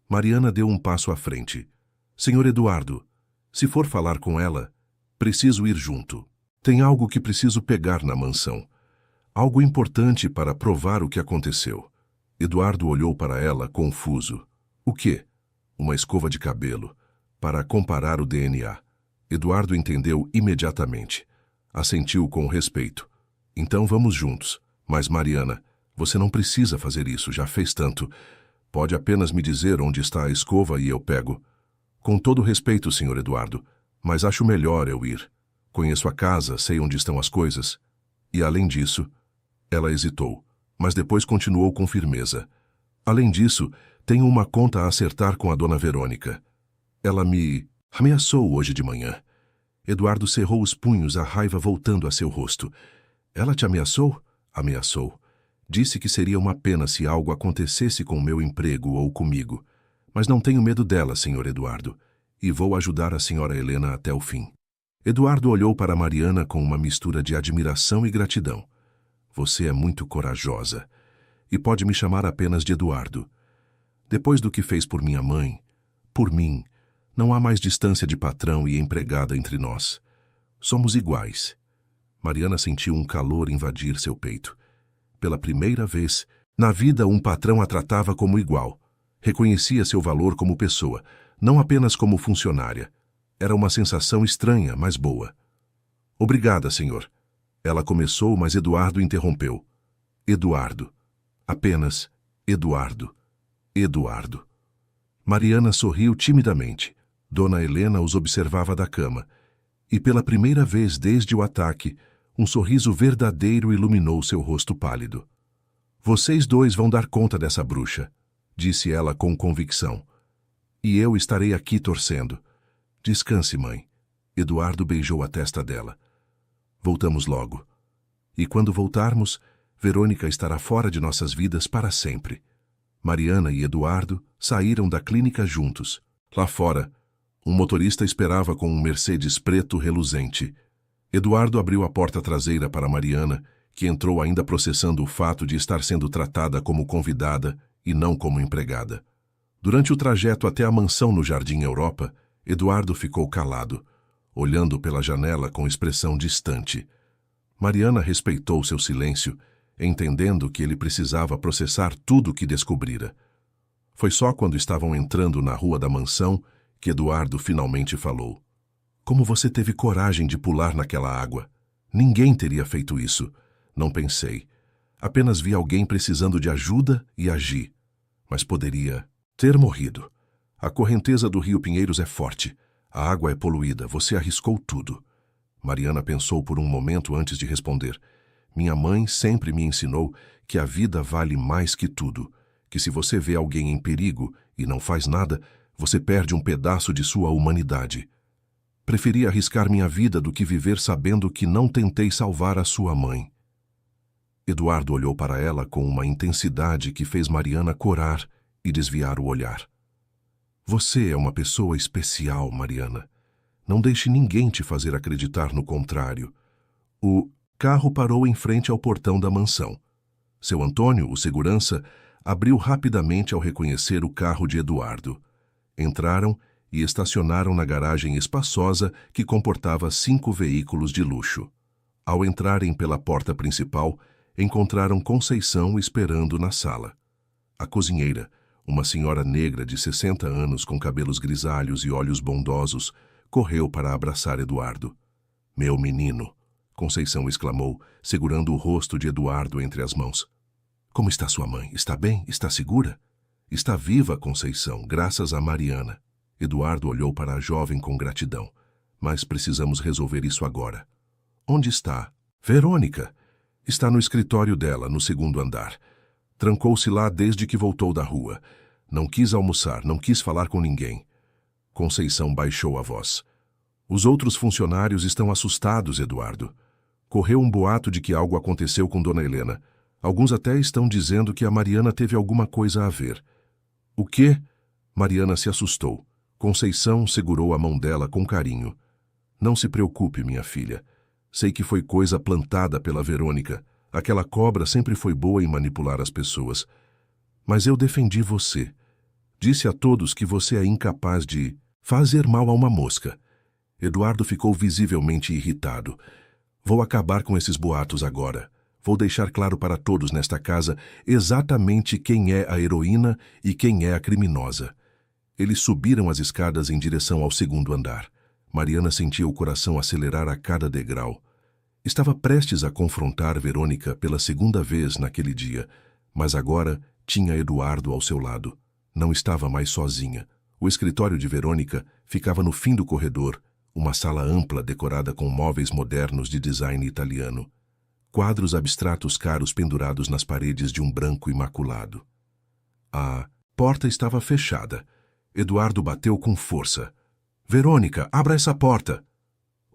Mariana deu um passo à frente. Senhor Eduardo, se for falar com ela, preciso ir junto. Tem algo que preciso pegar na mansão. Algo importante para provar o que aconteceu. Eduardo olhou para ela, confuso. O quê? Uma escova de cabelo, para comparar o DNA. Eduardo entendeu imediatamente. Assentiu com respeito. Então vamos juntos. Mas, Mariana, você não precisa fazer isso, já fez tanto. Pode apenas me dizer onde está a escova e eu pego. Com todo respeito, Sr. Eduardo, mas acho melhor eu ir. Conheço a casa, sei onde estão as coisas. E além disso, ela hesitou, mas depois continuou com firmeza. Além disso, tenho uma conta a acertar com a dona Verônica. Ela me ameaçou hoje de manhã. Eduardo cerrou os punhos, a raiva voltando a seu rosto. Ela te ameaçou? Ameaçou. Disse que seria uma pena se algo acontecesse com o meu emprego ou comigo. Mas não tenho medo dela, Sr. Eduardo, e vou ajudar a Sra. Helena até o fim. Eduardo olhou para Mariana com uma mistura de admiração e gratidão. Você é muito corajosa, e pode me chamar apenas de Eduardo. Depois do que fez por minha mãe, por mim, não há mais distância de patrão e empregada entre nós. Somos iguais. Mariana sentiu um calor invadir seu peito. Pela primeira vez, na vida um patrão a tratava como igual. Reconhecia seu valor como pessoa, não apenas como funcionária. Era uma sensação estranha, mas boa. Obrigada, senhor. Ela começou, mas Eduardo interrompeu. Eduardo. Apenas Eduardo. Eduardo. Mariana sorriu timidamente. Dona Helena os observava da cama. E pela primeira vez desde o ataque, um sorriso verdadeiro iluminou seu rosto pálido. Vocês dois vão dar conta dessa bruxa, disse ela com convicção. E eu estarei aqui torcendo. Descanse, mãe. Eduardo beijou a testa dela. Voltamos logo. E quando voltarmos, Verônica estará fora de nossas vidas para sempre. Mariana e Eduardo saíram da clínica juntos. Lá fora, um motorista esperava com um Mercedes preto reluzente. Eduardo abriu a porta traseira para Mariana, que entrou ainda processando o fato de estar sendo tratada como convidada e não como empregada. Durante o trajeto até a mansão no Jardim Europa, Eduardo ficou calado, olhando pela janela com expressão distante. Mariana respeitou seu silêncio, entendendo que ele precisava processar tudo o que descobrira. Foi só quando estavam entrando na rua da mansão que Eduardo finalmente falou. Como você teve coragem de pular naquela água? Ninguém teria feito isso. Não pensei. Apenas vi alguém precisando de ajuda e agi. Mas poderia ter morrido. A correnteza do rio Pinheiros é forte. A água é poluída. Você arriscou tudo. Mariana pensou por um momento antes de responder. Minha mãe sempre me ensinou que a vida vale mais que tudo. Que se você vê alguém em perigo e não faz nada, você perde um pedaço de sua humanidade. Preferi arriscar minha vida do que viver sabendo que não tentei salvar a sua mãe. Eduardo olhou para ela com uma intensidade que fez Mariana corar e desviar o olhar. Você é uma pessoa especial, Mariana. Não deixe ninguém te fazer acreditar no contrário. O carro parou em frente ao portão da mansão. Seu Antônio, o segurança, abriu rapidamente ao reconhecer o carro de Eduardo. Entraram e estacionaram na garagem espaçosa que comportava 5 veículos de luxo. Ao entrarem pela porta principal, encontraram Conceição esperando na sala. A cozinheira, uma senhora negra de 60 anos com cabelos grisalhos e olhos bondosos, correu para abraçar Eduardo. Meu menino, Conceição exclamou, segurando o rosto de Eduardo entre as mãos. Como está sua mãe? Está bem? Está segura? Está viva, Conceição, graças a Mariana. Eduardo olhou para a jovem com gratidão. Mas precisamos resolver isso agora. Onde está? Verônica. Está no escritório dela, no 2º andar. Trancou-se lá desde que voltou da rua. Não quis almoçar, não quis falar com ninguém. Conceição baixou a voz. Os outros funcionários estão assustados, Eduardo. Correu um boato de que algo aconteceu com Dona Helena. Alguns até estão dizendo que a Mariana teve alguma coisa a ver. O quê? Mariana se assustou. Conceição segurou a mão dela com carinho. Não se preocupe, minha filha. Sei que foi coisa plantada pela Verônica. Aquela cobra sempre foi boa em manipular as pessoas. Mas eu defendi você. Disse a todos que você é incapaz de fazer mal a uma mosca. Eduardo ficou visivelmente irritado. Vou acabar com esses boatos agora. Vou deixar claro para todos nesta casa exatamente quem é a heroína e quem é a criminosa. Eles subiram as escadas em direção ao 2º andar. Mariana sentia o coração acelerar a cada degrau. Estava prestes a confrontar Verônica pela 2ª vez naquele dia, mas agora tinha Eduardo ao seu lado. Não estava mais sozinha. O escritório de Verônica ficava no fim do corredor, uma sala ampla decorada com móveis modernos de design italiano. quadros abstratos caros pendurados nas paredes de um branco imaculado. A porta estava fechada. Eduardo bateu com força. Verônica, abra essa porta!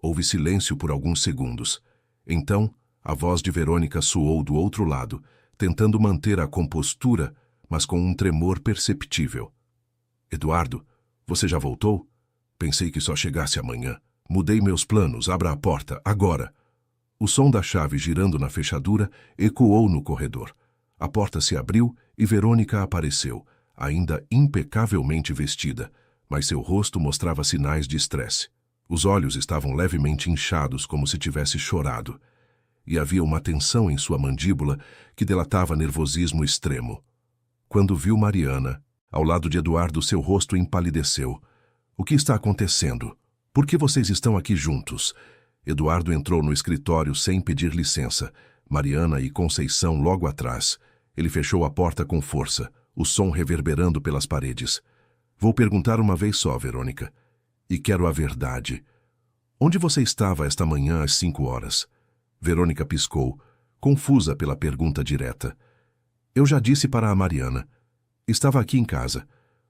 Houve silêncio por alguns segundos. Então, a voz de Verônica soou do outro lado, tentando manter a compostura, mas com um tremor perceptível. Eduardo, você já voltou? Pensei que só chegasse amanhã. Mudei meus planos, abra a porta, agora! O som da chave girando na fechadura ecoou no corredor. A porta se abriu e Verônica apareceu, ainda impecavelmente vestida, mas seu rosto mostrava sinais de estresse. Os olhos estavam levemente inchados, como se tivesse chorado, e havia uma tensão em sua mandíbula que delatava nervosismo extremo. Quando viu Mariana, ao lado de Eduardo, seu rosto empalideceu. O que está acontecendo? Por que vocês estão aqui juntos? Eduardo entrou no escritório sem pedir licença. Mariana e Conceição logo atrás. Ele fechou a porta com força, o som reverberando pelas paredes. Vou perguntar uma vez só, Verônica. E quero a verdade. Onde você estava esta manhã às 5 horas? Verônica piscou, confusa pela pergunta direta. Eu já disse para a Mariana. Estava aqui em casa.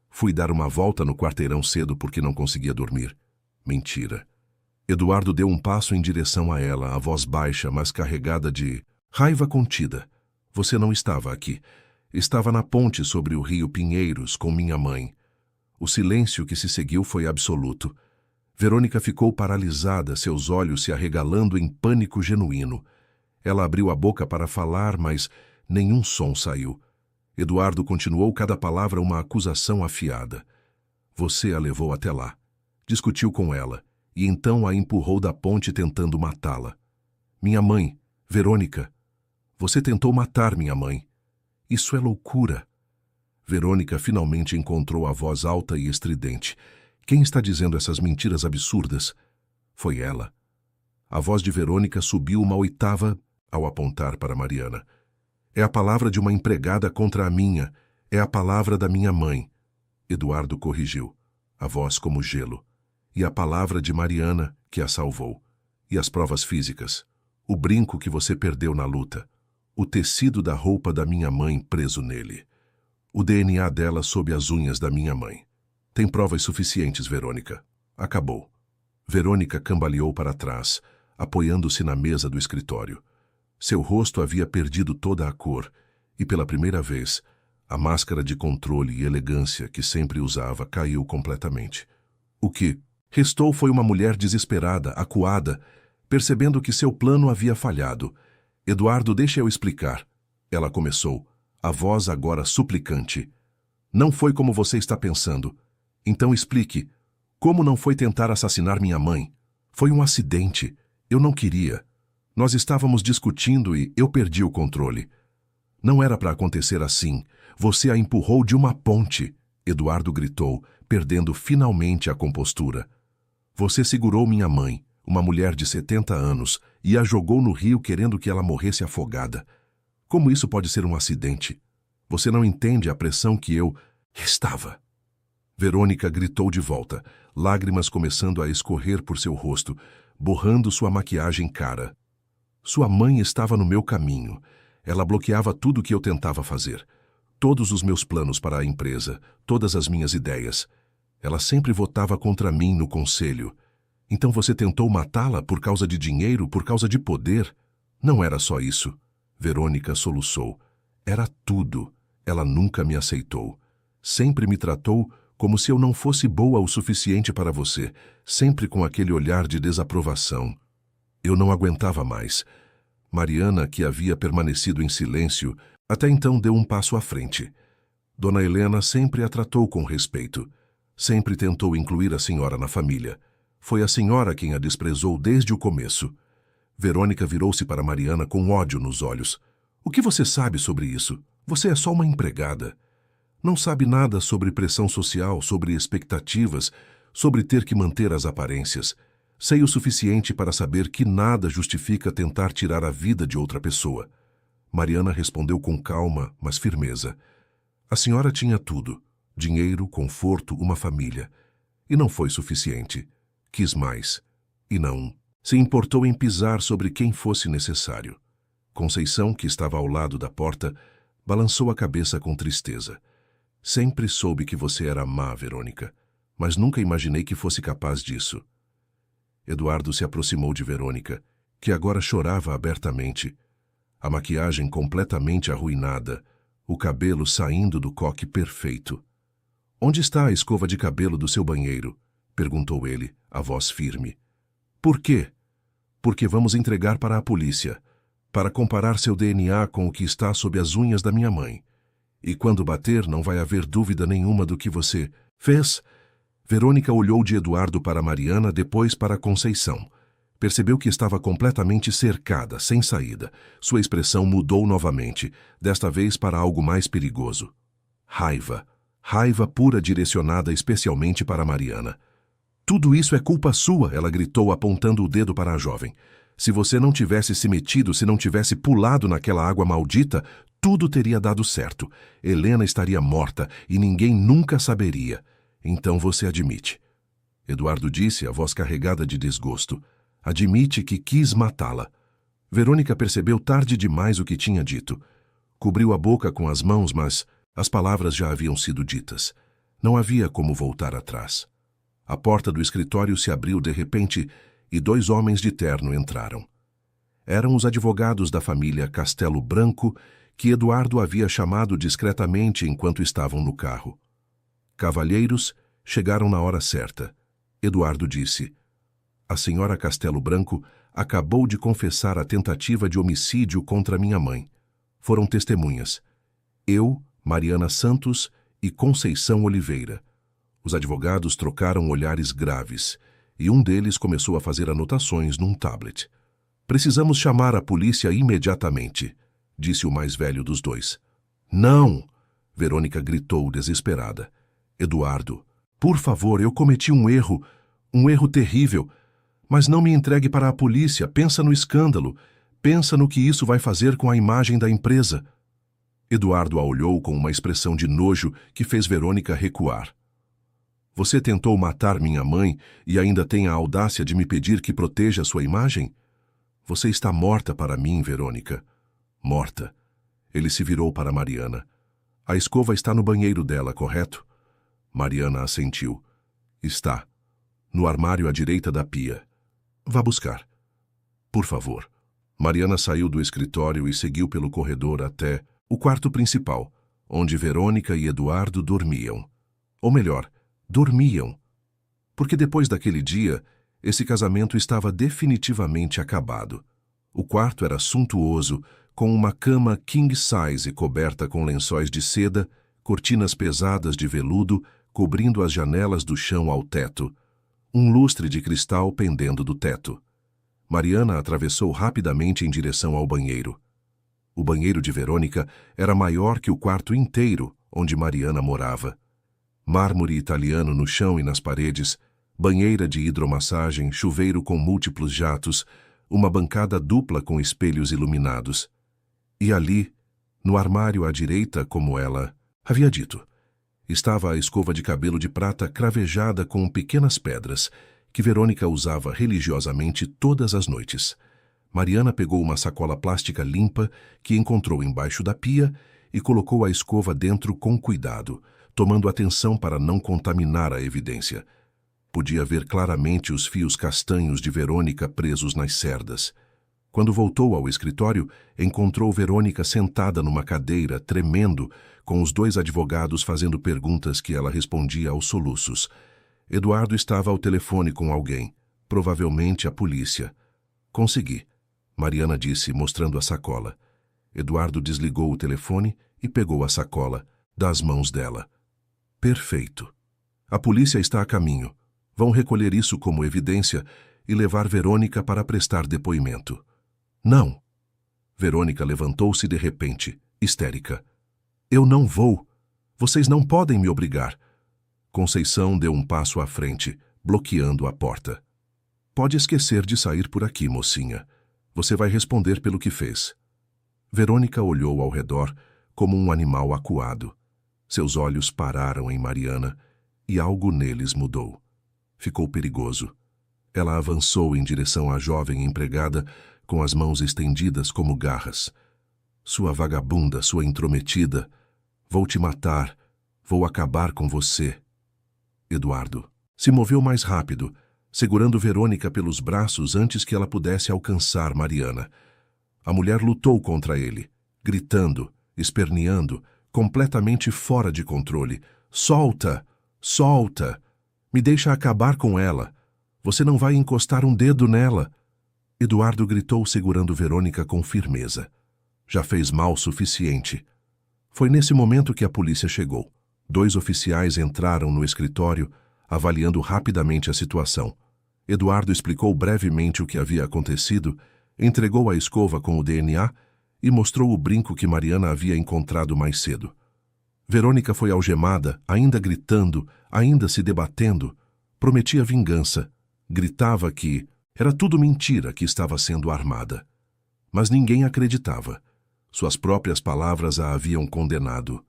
Fui dar uma volta no quarteirão cedo porque não conseguia dormir. Mentira. Eduardo deu um passo em direção a ela, a voz baixa, mas carregada de raiva contida. Você não estava aqui. Estava na ponte sobre o rio Pinheiros com minha mãe. O silêncio que se seguiu foi absoluto. Verônica ficou paralisada, seus olhos se arregalando em pânico genuíno. Ela abriu a boca para falar, mas nenhum som saiu. Eduardo continuou cada palavra uma acusação afiada. Você a levou até lá. Discutiu com ela, e então a empurrou da ponte tentando matá-la. Minha mãe, Verônica, você tentou matar minha mãe. Isso é loucura. Verônica finalmente encontrou a voz alta e estridente. Quem está dizendo essas mentiras absurdas? Foi ela. A voz de Verônica subiu uma oitava ao apontar para Mariana. É a palavra de uma empregada contra a minha. É a palavra da minha mãe. Eduardo corrigiu, a voz como gelo. E a palavra de Mariana, que a salvou. E as provas físicas. O brinco que você perdeu na luta. O tecido da roupa da minha mãe preso nele. O DNA dela sob as unhas da minha mãe. Tem provas suficientes, Verônica. Acabou. Verônica cambaleou para trás, apoiando-se na mesa do escritório. Seu rosto havia perdido toda a cor, e pela primeira vez, a máscara de controle e elegância que sempre usava caiu completamente. O que restou foi uma mulher desesperada, acuada, percebendo que seu plano havia falhado. Eduardo, deixa eu explicar. Ela começou, a voz agora suplicante. Não foi como você está pensando. Então explique. Como não foi tentar assassinar minha mãe? Foi um acidente. Eu não queria. Nós estávamos discutindo e eu perdi o controle. Não era para acontecer assim. Você a empurrou de uma ponte. Eduardo gritou, perdendo finalmente a compostura. Você segurou minha mãe, uma mulher de 70 anos, e a jogou no rio querendo que ela morresse afogada. Como isso pode ser um acidente? Você não entende a pressão que eu estava. Verônica gritou de volta, lágrimas começando a escorrer por seu rosto, borrando sua maquiagem cara. Sua mãe estava no meu caminho. Ela bloqueava tudo que eu tentava fazer. Todos os meus planos para a empresa, todas as minhas ideias. Ela sempre votava contra mim no conselho. Então você tentou matá-la por causa de dinheiro, por causa de poder? Não era só isso. Verônica soluçou. Era tudo. Ela nunca me aceitou. Sempre me tratou como se eu não fosse boa o suficiente para você, sempre com aquele olhar de desaprovação. Eu não aguentava mais. Mariana, que havia permanecido em silêncio, até então deu um passo à frente. Dona Helena sempre a tratou com respeito. Sempre tentou incluir a senhora na família. Foi a senhora quem a desprezou desde o começo. Verônica virou-se para Mariana com ódio nos olhos. O que você sabe sobre isso? Você é só uma empregada. Não sabe nada sobre pressão social, sobre expectativas, sobre ter que manter as aparências. Sei o suficiente para saber que nada justifica tentar tirar a vida de outra pessoa. Mariana respondeu com calma, mas firmeza. A senhora tinha tudo. Dinheiro, conforto, uma família. E não foi suficiente. Quis mais. E não se importou em pisar sobre quem fosse necessário. Conceição, que estava ao lado da porta, balançou a cabeça com tristeza. Sempre soube que você era má, Verônica, mas nunca imaginei que fosse capaz disso. Eduardo se aproximou de Verônica, que agora chorava abertamente. A maquiagem completamente arruinada, o cabelo saindo do coque perfeito. "Onde está a escova de cabelo do seu banheiro?" perguntou ele, a voz firme. "Por quê?" "Porque vamos entregar para a polícia, para comparar seu DNA com o que está sob as unhas da minha mãe. E quando bater, não vai haver dúvida nenhuma do que você fez." Verônica olhou de Eduardo para Mariana, depois para Conceição. Percebeu que estava completamente cercada, sem saída. Sua expressão mudou novamente, desta vez para algo mais perigoso. Raiva. Raiva pura direcionada especialmente para Mariana. "Tudo isso é culpa sua", ela gritou, apontando o dedo para a jovem. "Se você não tivesse se metido, se não tivesse pulado naquela água maldita, tudo teria dado certo. Helena estaria morta e ninguém nunca saberia. Então você admite." Eduardo disse, a voz carregada de desgosto. "Admite que quis matá-la." Verônica percebeu tarde demais o que tinha dito. Cobriu a boca com as mãos, mas as palavras já haviam sido ditas. Não havia como voltar atrás. A porta do escritório se abriu de repente e 2 homens de terno entraram. Eram os advogados da família Castelo Branco, que Eduardo havia chamado discretamente enquanto estavam no carro. Cavalheiros, chegaram na hora certa. Eduardo disse: "A senhora Castelo Branco acabou de confessar a tentativa de homicídio contra minha mãe. Foram testemunhas. Eu, Mariana Santos e Conceição Oliveira." Os advogados trocaram olhares graves, e um deles começou a fazer anotações num tablet. "Precisamos chamar a polícia imediatamente", disse o mais velho dos 2. "Não!" Verônica gritou desesperada. "Eduardo, por favor, eu cometi um erro terrível. Mas não me entregue para a polícia, pensa no escândalo, pensa no que isso vai fazer com a imagem da empresa." Eduardo a olhou com uma expressão de nojo que fez Verônica recuar. "Você tentou matar minha mãe e ainda tem a audácia de me pedir que proteja sua imagem? Você está morta para mim, Verônica. Morta." Ele se virou para Mariana. "A escova está no banheiro dela, correto?" Mariana assentiu. "Está. No armário à direita da pia. Vá buscar. Por favor." Mariana saiu do escritório e seguiu pelo corredor até o quarto principal, onde Verônica e Eduardo dormiam. Ou melhor, dormiam. Porque depois daquele dia, esse casamento estava definitivamente acabado. O quarto era suntuoso, com uma cama king size coberta com lençóis de seda, cortinas pesadas de veludo cobrindo as janelas do chão ao teto, um lustre de cristal pendendo do teto. Mariana atravessou rapidamente em direção ao banheiro. O banheiro de Verônica era maior que o quarto inteiro onde Mariana morava. Mármore italiano no chão e nas paredes, banheira de hidromassagem, chuveiro com múltiplos jatos, uma bancada dupla com espelhos iluminados. E ali, no armário à direita, como ela havia dito, estava a escova de cabelo de prata cravejada com pequenas pedras, que Verônica usava religiosamente todas as noites. Mariana pegou uma sacola plástica limpa que encontrou embaixo da pia e colocou a escova dentro com cuidado, tomando atenção para não contaminar a evidência. Podia ver claramente os fios castanhos de Verônica presos nas cerdas. Quando voltou ao escritório, encontrou Verônica sentada numa cadeira, tremendo, com os 2 advogados fazendo perguntas que ela respondia aos soluços. Eduardo estava ao telefone com alguém, provavelmente a polícia. "Consegui", Mariana disse, mostrando a sacola. Eduardo desligou o telefone e pegou a sacola das mãos dela. "Perfeito. A polícia está a caminho. Vão recolher isso como evidência e levar Verônica para prestar depoimento." "Não." Verônica levantou-se de repente, histérica. "Eu não vou. Vocês não podem me obrigar." Conceição deu um passo à frente, bloqueando a porta. "Pode esquecer de sair por aqui, mocinha. Você vai responder pelo que fez." Verônica olhou ao redor como um animal acuado. Seus olhos pararam em Mariana e algo neles mudou. Ficou perigoso. Ela avançou em direção à jovem empregada com as mãos estendidas como garras. Sua vagabunda, sua intrometida. Vou te matar. Vou acabar com você. Eduardo se moveu mais rápido, segurando Verônica pelos braços antes que ela pudesse alcançar Mariana. A mulher lutou contra ele, gritando, esperneando, completamente fora de controle. Solta! Solta! Me deixa acabar com ela. Você não vai encostar um dedo nela. Eduardo gritou, segurando Verônica com firmeza. Já fez mal o suficiente. Foi nesse momento que a polícia chegou. 2 oficiais entraram no escritório, avaliando rapidamente a situação. Eduardo explicou brevemente o que havia acontecido, entregou a escova com o DNA e mostrou o brinco que Mariana havia encontrado mais cedo. Verônica foi algemada, ainda gritando, ainda se debatendo. Prometia vingança. Gritava que era tudo mentira, que estava sendo armada. Mas ninguém acreditava. Suas próprias palavras a haviam condenado.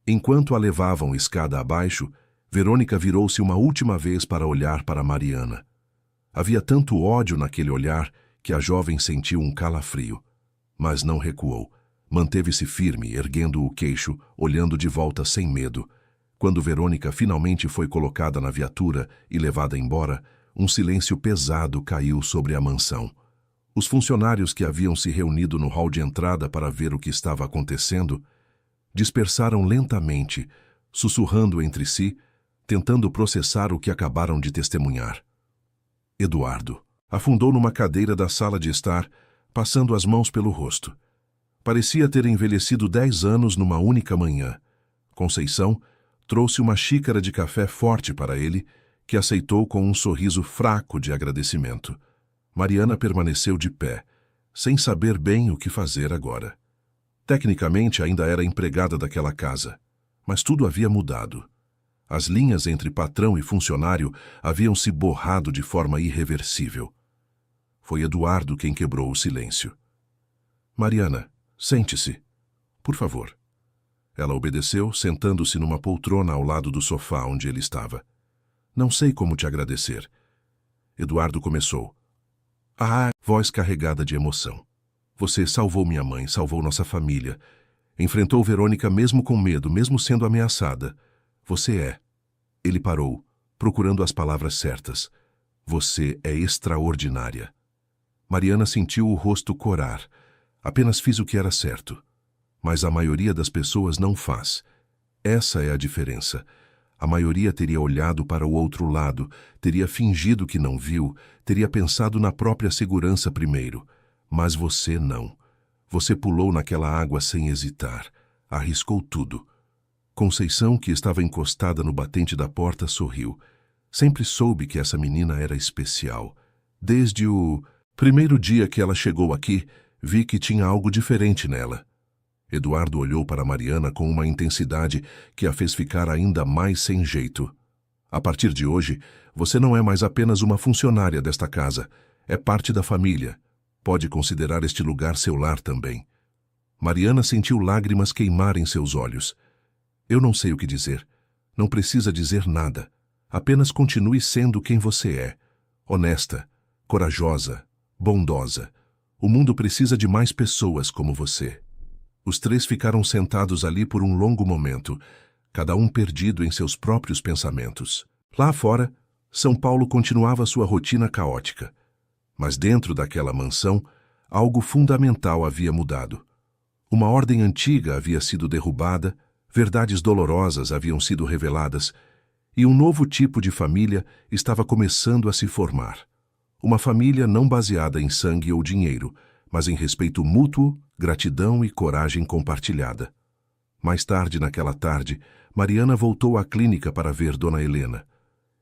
Enquanto a levavam escada abaixo, Verônica virou-se uma última vez para olhar para Mariana. Havia tanto ódio naquele olhar que a jovem sentiu um calafrio. Mas não recuou. Manteve-se firme, erguendo o queixo, olhando de volta sem medo. Quando Verônica finalmente foi colocada na viatura e levada embora, um silêncio pesado caiu sobre a mansão. Os funcionários que haviam se reunido no hall de entrada para ver o que estava acontecendo dispersaram lentamente, sussurrando entre si, tentando processar o que acabaram de testemunhar. Eduardo afundou numa cadeira da sala de estar, passando as mãos pelo rosto. Parecia ter envelhecido 10 anos numa única manhã. Conceição trouxe uma xícara de café forte para ele, que aceitou com um sorriso fraco de agradecimento. Mariana permaneceu de pé, sem saber bem o que fazer agora. Tecnicamente ainda era empregada daquela casa, mas tudo havia mudado. As linhas entre patrão e funcionário haviam se borrado de forma irreversível. Foi Eduardo quem quebrou o silêncio. Mariana, sente-se, por favor. Ela obedeceu, sentando-se numa poltrona ao lado do sofá onde ele estava. Não sei como te agradecer. Eduardo começou. Voz carregada de emoção. Você salvou minha mãe, salvou nossa família. Enfrentou Verônica mesmo com medo, mesmo sendo ameaçada. Você é. Ele parou, procurando as palavras certas. Você é extraordinária. Mariana sentiu o rosto corar. Apenas fiz o que era certo. Mas a maioria das pessoas não faz. Essa é a diferença. A maioria teria olhado para o outro lado, teria fingido que não viu, teria pensado na própria segurança primeiro. Mas você não. Você pulou naquela água sem hesitar. Arriscou tudo. Conceição, que estava encostada no batente da porta, sorriu. Sempre soube que essa menina era especial. Desde o primeiro dia que ela chegou aqui, vi que tinha algo diferente nela. Eduardo olhou para Mariana com uma intensidade que a fez ficar ainda mais sem jeito. A partir de hoje, você não é mais apenas uma funcionária desta casa. É parte da família. Pode considerar este lugar seu lar também. Mariana sentiu lágrimas queimar em seus olhos. Eu não sei o que dizer. Não precisa dizer nada. Apenas continue sendo quem você é. Honesta, corajosa, bondosa. O mundo precisa de mais pessoas como você. Os 3 ficaram sentados ali por um longo momento, cada um perdido em seus próprios pensamentos. Lá fora, São Paulo continuava sua rotina caótica. Mas dentro daquela mansão, algo fundamental havia mudado. Uma ordem antiga havia sido derrubada, verdades dolorosas haviam sido reveladas, e um novo tipo de família estava começando a se formar. Uma família não baseada em sangue ou dinheiro, mas em respeito mútuo, gratidão e coragem compartilhada. Mais tarde naquela tarde, Mariana voltou à clínica para ver Dona Helena.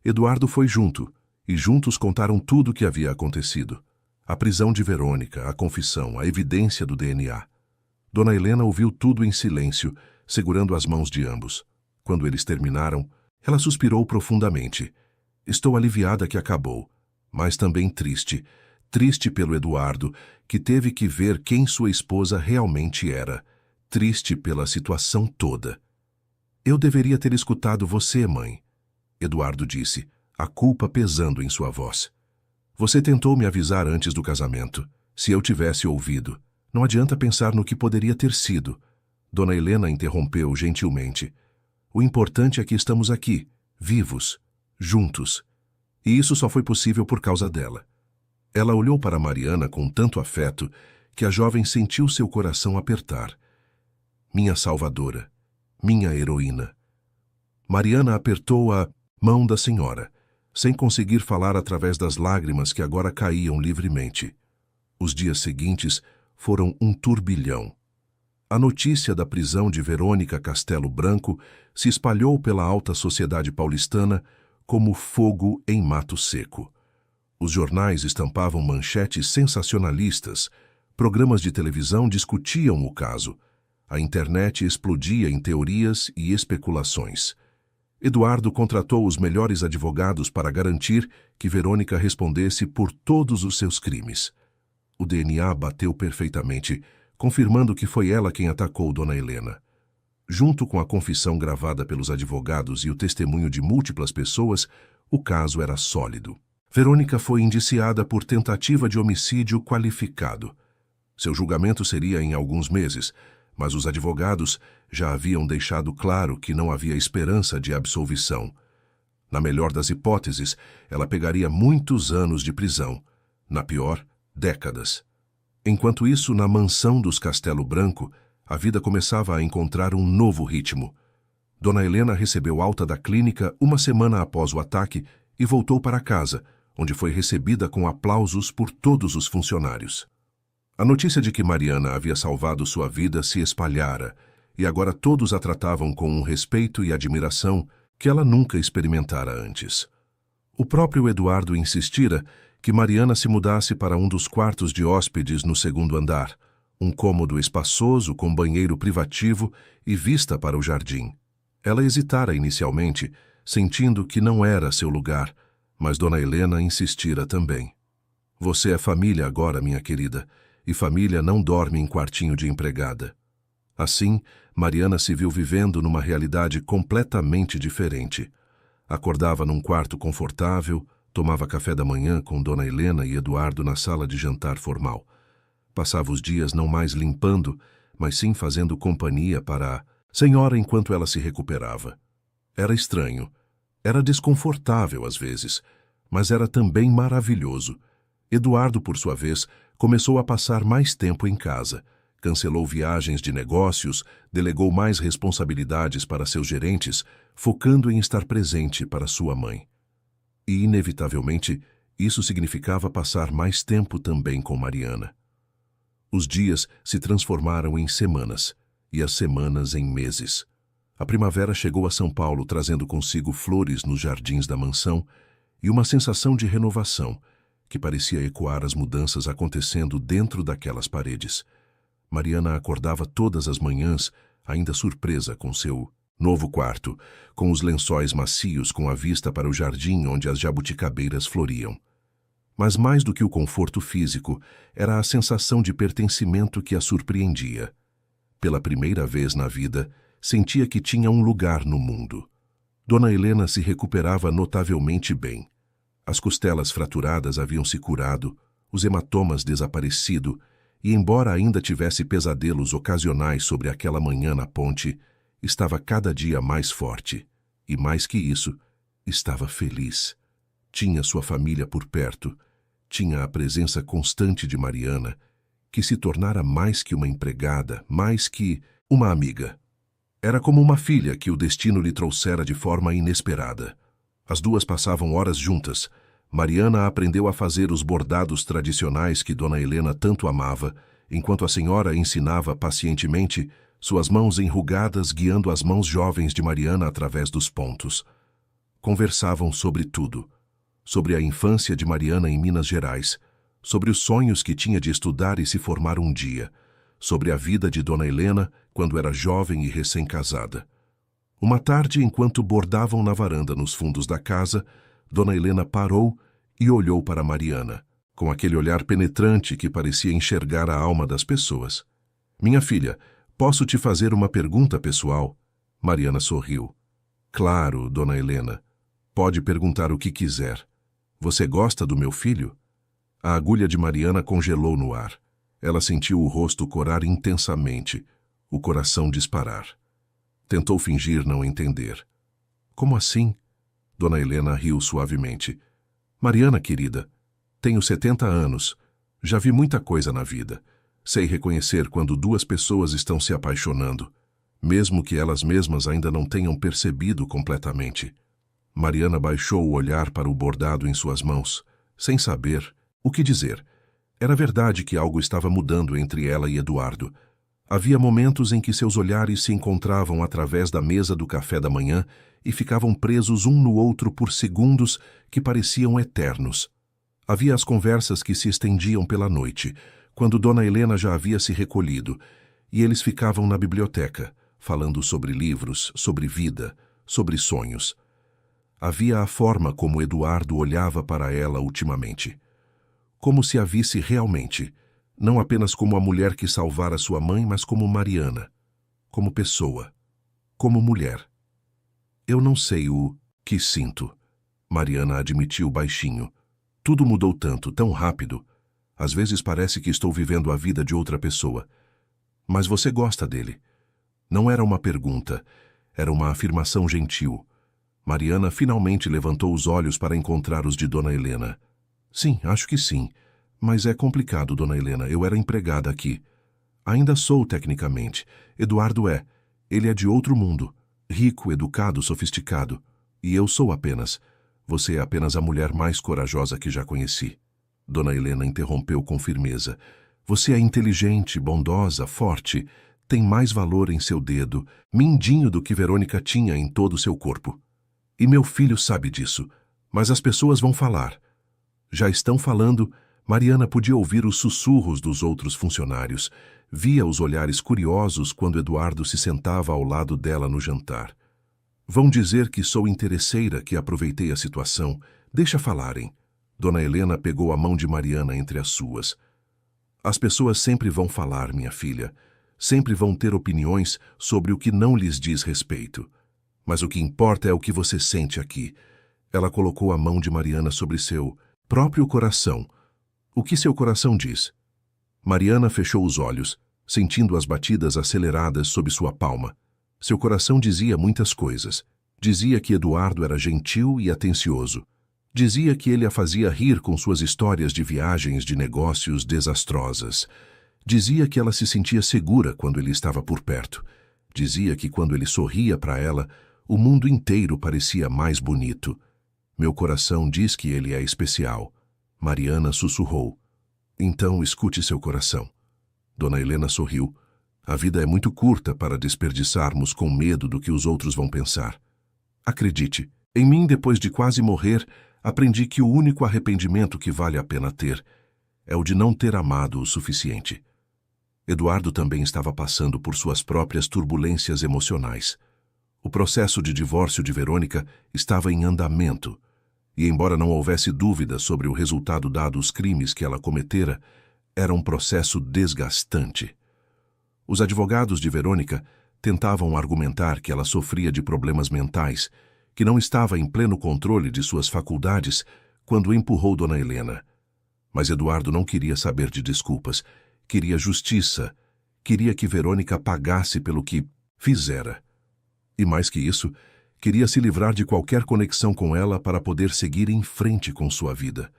Eduardo foi junto, e juntos contaram tudo o que havia acontecido. A prisão de Verônica, a confissão, a evidência do DNA. Dona Helena ouviu tudo em silêncio, segurando as mãos de ambos. Quando eles terminaram, ela suspirou profundamente. Estou aliviada que acabou, mas também triste. Triste pelo Eduardo, que teve que ver quem sua esposa realmente era. Triste pela situação toda. Eu deveria ter escutado você, mãe, Eduardo disse, a culpa pesando em sua voz. Você tentou me avisar antes do casamento. Se eu tivesse ouvido. Não adianta pensar no que poderia ter sido. Dona Helena interrompeu gentilmente. O importante é que estamos aqui, vivos, juntos. E isso só foi possível por causa dela. Ela olhou para Mariana com tanto afeto que a jovem sentiu seu coração apertar. Minha salvadora, minha heroína. Mariana apertou a mão da senhora, sem conseguir falar através das lágrimas que agora caíam livremente. Os dias seguintes foram um turbilhão. A notícia da prisão de Verônica Castelo Branco se espalhou pela alta sociedade paulistana como fogo em mato seco. Os jornais estampavam manchetes sensacionalistas, programas de televisão discutiam o caso, a internet explodia em teorias e especulações. Eduardo contratou os melhores advogados para garantir que Verônica respondesse por todos os seus crimes. O DNA bateu perfeitamente, confirmando que foi ela quem atacou Dona Helena. Junto com a confissão gravada pelos advogados e o testemunho de múltiplas pessoas, o caso era sólido. Verônica foi indiciada por tentativa de homicídio qualificado. Seu julgamento seria em alguns meses, mas os advogados já haviam deixado claro que não havia esperança de absolvição. Na melhor das hipóteses, ela pegaria muitos anos de prisão. Na pior, décadas. Enquanto isso, na mansão dos Castelo Branco, a vida começava a encontrar um novo ritmo. Dona Helena recebeu alta da clínica uma semana após o ataque e voltou para casa, onde foi recebida com aplausos por todos os funcionários. A notícia de que Mariana havia salvado sua vida se espalhara, e agora todos a tratavam com um respeito e admiração que ela nunca experimentara antes. O próprio Eduardo insistira que Mariana se mudasse para um dos quartos de hóspedes no segundo andar, um cômodo espaçoso com banheiro privativo e vista para o jardim. Ela hesitara inicialmente, sentindo que não era seu lugar, mas Dona Helena insistira também. Você é família agora, minha querida, e família não dorme em quartinho de empregada. Assim, Mariana se viu vivendo numa realidade completamente diferente. Acordava num quarto confortável, tomava café da manhã com Dona Helena e Eduardo na sala de jantar formal. Passava os dias não mais limpando, mas sim fazendo companhia para a senhora enquanto ela se recuperava. Era estranho, era desconfortável às vezes, mas era também maravilhoso. Eduardo, por sua vez, começou a passar mais tempo em casa, cancelou viagens de negócios, delegou mais responsabilidades para seus gerentes, focando em estar presente para sua mãe. E, inevitavelmente, isso significava passar mais tempo também com Mariana. Os dias se transformaram em semanas, e as semanas em meses. A primavera chegou a São Paulo trazendo consigo flores nos jardins da mansão e uma sensação de renovação, que parecia ecoar as mudanças acontecendo dentro daquelas paredes. Mariana acordava todas as manhãs, ainda surpresa com seu novo quarto, com os lençóis macios com a vista para o jardim onde as jabuticabeiras floriam. Mas mais do que o conforto físico, era a sensação de pertencimento que a surpreendia. Pela primeira vez na vida, sentia que tinha um lugar no mundo. Dona Helena se recuperava notavelmente bem. As costelas fraturadas haviam se curado, os hematomas desaparecido, e embora ainda tivesse pesadelos ocasionais sobre aquela manhã na ponte, estava cada dia mais forte, e mais que isso, estava feliz. Tinha sua família por perto, tinha a presença constante de Mariana, que se tornara mais que uma empregada, mais que uma amiga. Era como uma filha que o destino lhe trouxera de forma inesperada. As duas passavam horas juntas. Mariana aprendeu a fazer os bordados tradicionais que Dona Helena tanto amava, enquanto a senhora ensinava pacientemente, suas mãos enrugadas guiando as mãos jovens de Mariana através dos pontos. Conversavam sobre tudo. Sobre a infância de Mariana em Minas Gerais, sobre os sonhos que tinha de estudar e se formar um dia, sobre a vida de Dona Helena quando era jovem e recém-casada. Uma tarde, enquanto bordavam na varanda nos fundos da casa, Dona Helena parou e olhou para Mariana, com aquele olhar penetrante que parecia enxergar a alma das pessoas. Minha filha, posso te fazer uma pergunta pessoal? Mariana sorriu. Claro, Dona Helena. Pode perguntar o que quiser. Você gosta do meu filho? A agulha de Mariana congelou no ar. Ela sentiu o rosto corar intensamente, o coração disparar. Tentou fingir não entender. Como assim? Dona Helena riu suavemente. Mariana, querida, tenho 70 anos. Já vi muita coisa na vida. Sei reconhecer quando duas pessoas estão se apaixonando, mesmo que elas mesmas ainda não tenham percebido completamente. Mariana baixou o olhar para o bordado em suas mãos, sem saber o que dizer. Era verdade que algo estava mudando entre ela e Eduardo. Havia momentos em que seus olhares se encontravam através da mesa do café da manhã e ficavam presos um no outro por segundos que pareciam eternos. Havia as conversas que se estendiam pela noite, quando Dona Helena já havia se recolhido, e eles ficavam na biblioteca, falando sobre livros, sobre vida, sobre sonhos. Havia a forma como Eduardo olhava para ela ultimamente. Como se a visse realmente, não apenas como a mulher que salvara sua mãe, mas como Mariana, como pessoa, como mulher. Eu não sei o que sinto, Mariana admitiu baixinho. Tudo mudou tanto, tão rápido. Às vezes parece que estou vivendo a vida de outra pessoa. Mas você gosta dele. Não era uma pergunta, era uma afirmação gentil. Mariana finalmente levantou os olhos para encontrar os de Dona Helena. Sim, acho que sim. Mas é complicado, Dona Helena. Eu era empregada aqui. Ainda sou, tecnicamente. Eduardo é. Ele é de outro mundo. Rico, educado, sofisticado. E eu sou apenas. Você é apenas a mulher mais corajosa que já conheci. Dona Helena interrompeu com firmeza. Você é inteligente, bondosa, forte. Tem mais valor em seu dedo, mindinho do que Verônica tinha em todo o seu corpo. E meu filho sabe disso. Mas as pessoas vão falar. Já estão falando. Mariana podia ouvir os sussurros dos outros funcionários. Via os olhares curiosos quando Eduardo se sentava ao lado dela no jantar. Vão dizer que sou interesseira, que aproveitei a situação. Deixa falarem. Dona Helena pegou a mão de Mariana entre as suas. As pessoas sempre vão falar, minha filha. Sempre vão ter opiniões sobre o que não lhes diz respeito. Mas o que importa é o que você sente aqui. Ela colocou a mão de Mariana sobre seu próprio coração. O que seu coração diz? Mariana fechou os olhos, sentindo as batidas aceleradas sob sua palma. Seu coração dizia muitas coisas. Dizia que Eduardo era gentil e atencioso. Dizia que ele a fazia rir com suas histórias de viagens de negócios desastrosas. Dizia que ela se sentia segura quando ele estava por perto. Dizia que quando ele sorria para ela, o mundo inteiro parecia mais bonito. Meu coração diz que ele é especial. Mariana sussurrou. Então escute seu coração. Dona Helena sorriu. A vida é muito curta para desperdiçarmos com medo do que os outros vão pensar. Acredite, em mim, depois de quase morrer, aprendi que o único arrependimento que vale a pena ter é o de não ter amado o suficiente. Eduardo também estava passando por suas próprias turbulências emocionais. O processo de divórcio de Verônica estava em andamento, e embora não houvesse dúvida sobre o resultado dado os crimes que ela cometera, era um processo desgastante. Os advogados de Verônica tentavam argumentar que ela sofria de problemas mentais, que não estava em pleno controle de suas faculdades quando empurrou Dona Helena. Mas Eduardo não queria saber de desculpas, queria justiça, queria que Verônica pagasse pelo que fizera. E mais que isso, queria se livrar de qualquer conexão com ela para poder seguir em frente com sua vida.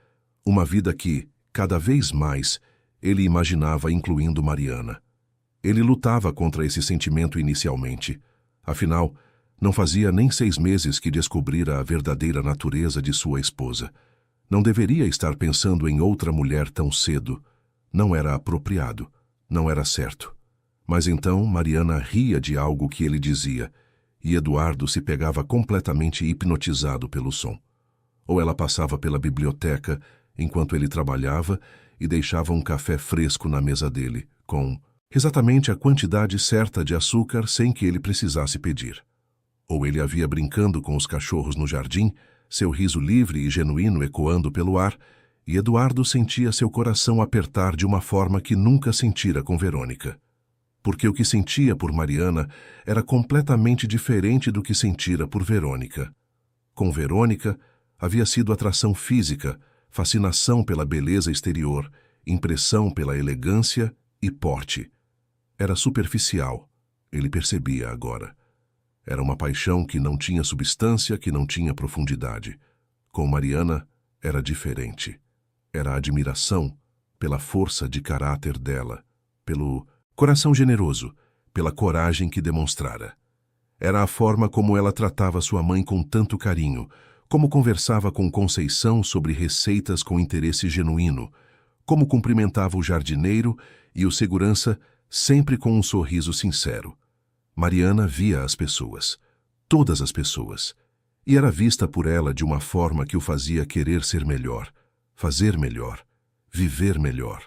Uma vida que, cada vez mais, ele imaginava incluindo Mariana. Ele lutava contra esse sentimento inicialmente. Afinal, não fazia nem 6 meses que descobrira a verdadeira natureza de sua esposa. Não deveria estar pensando em outra mulher tão cedo. Não era apropriado. Não era certo. Mas então Mariana ria de algo que ele dizia, e Eduardo se pegava completamente hipnotizado pelo som. Ou ela passava pela biblioteca enquanto ele trabalhava e deixava um café fresco na mesa dele, com exatamente a quantidade certa de açúcar sem que ele precisasse pedir. Ou ele a via brincando com os cachorros no jardim, seu riso livre e genuíno ecoando pelo ar, e Eduardo sentia seu coração apertar de uma forma que nunca sentira com Verônica. Porque o que sentia por Mariana era completamente diferente do que sentira por Verônica. Com Verônica, havia sido atração física, fascinação pela beleza exterior, impressão pela elegância e porte. Era superficial, ele percebia agora. Era uma paixão que não tinha substância, que não tinha profundidade. Com Mariana, era diferente. Era admiração pela força de caráter dela, pelo coração generoso, pela coragem que demonstrara. Era a forma como ela tratava sua mãe com tanto carinho, como conversava com Conceição sobre receitas com interesse genuíno, como cumprimentava o jardineiro e o segurança sempre com um sorriso sincero. Mariana via as pessoas, todas as pessoas, e era vista por ela de uma forma que o fazia querer ser melhor, fazer melhor, viver melhor.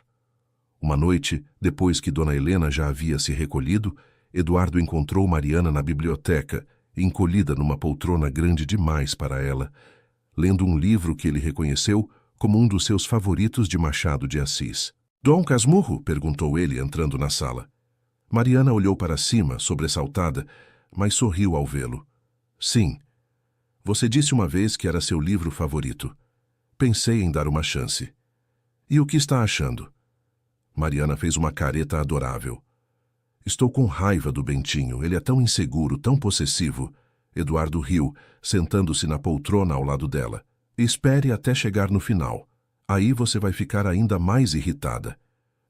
Uma noite, depois que Dona Helena já havia se recolhido, Eduardo encontrou Mariana na biblioteca, encolhida numa poltrona grande demais para ela, lendo um livro que ele reconheceu como um dos seus favoritos de Machado de Assis. Dom Casmurro? Perguntou ele, entrando na sala. Mariana olhou para cima, sobressaltada, mas sorriu ao vê-lo. Sim. Você disse uma vez que era seu livro favorito. Pensei em dar uma chance. E o que está achando? Mariana fez uma careta adorável. Estou com raiva do Bentinho, ele é tão inseguro, tão possessivo. Eduardo riu, sentando-se na poltrona ao lado dela. Espere até chegar no final. Aí você vai ficar ainda mais irritada.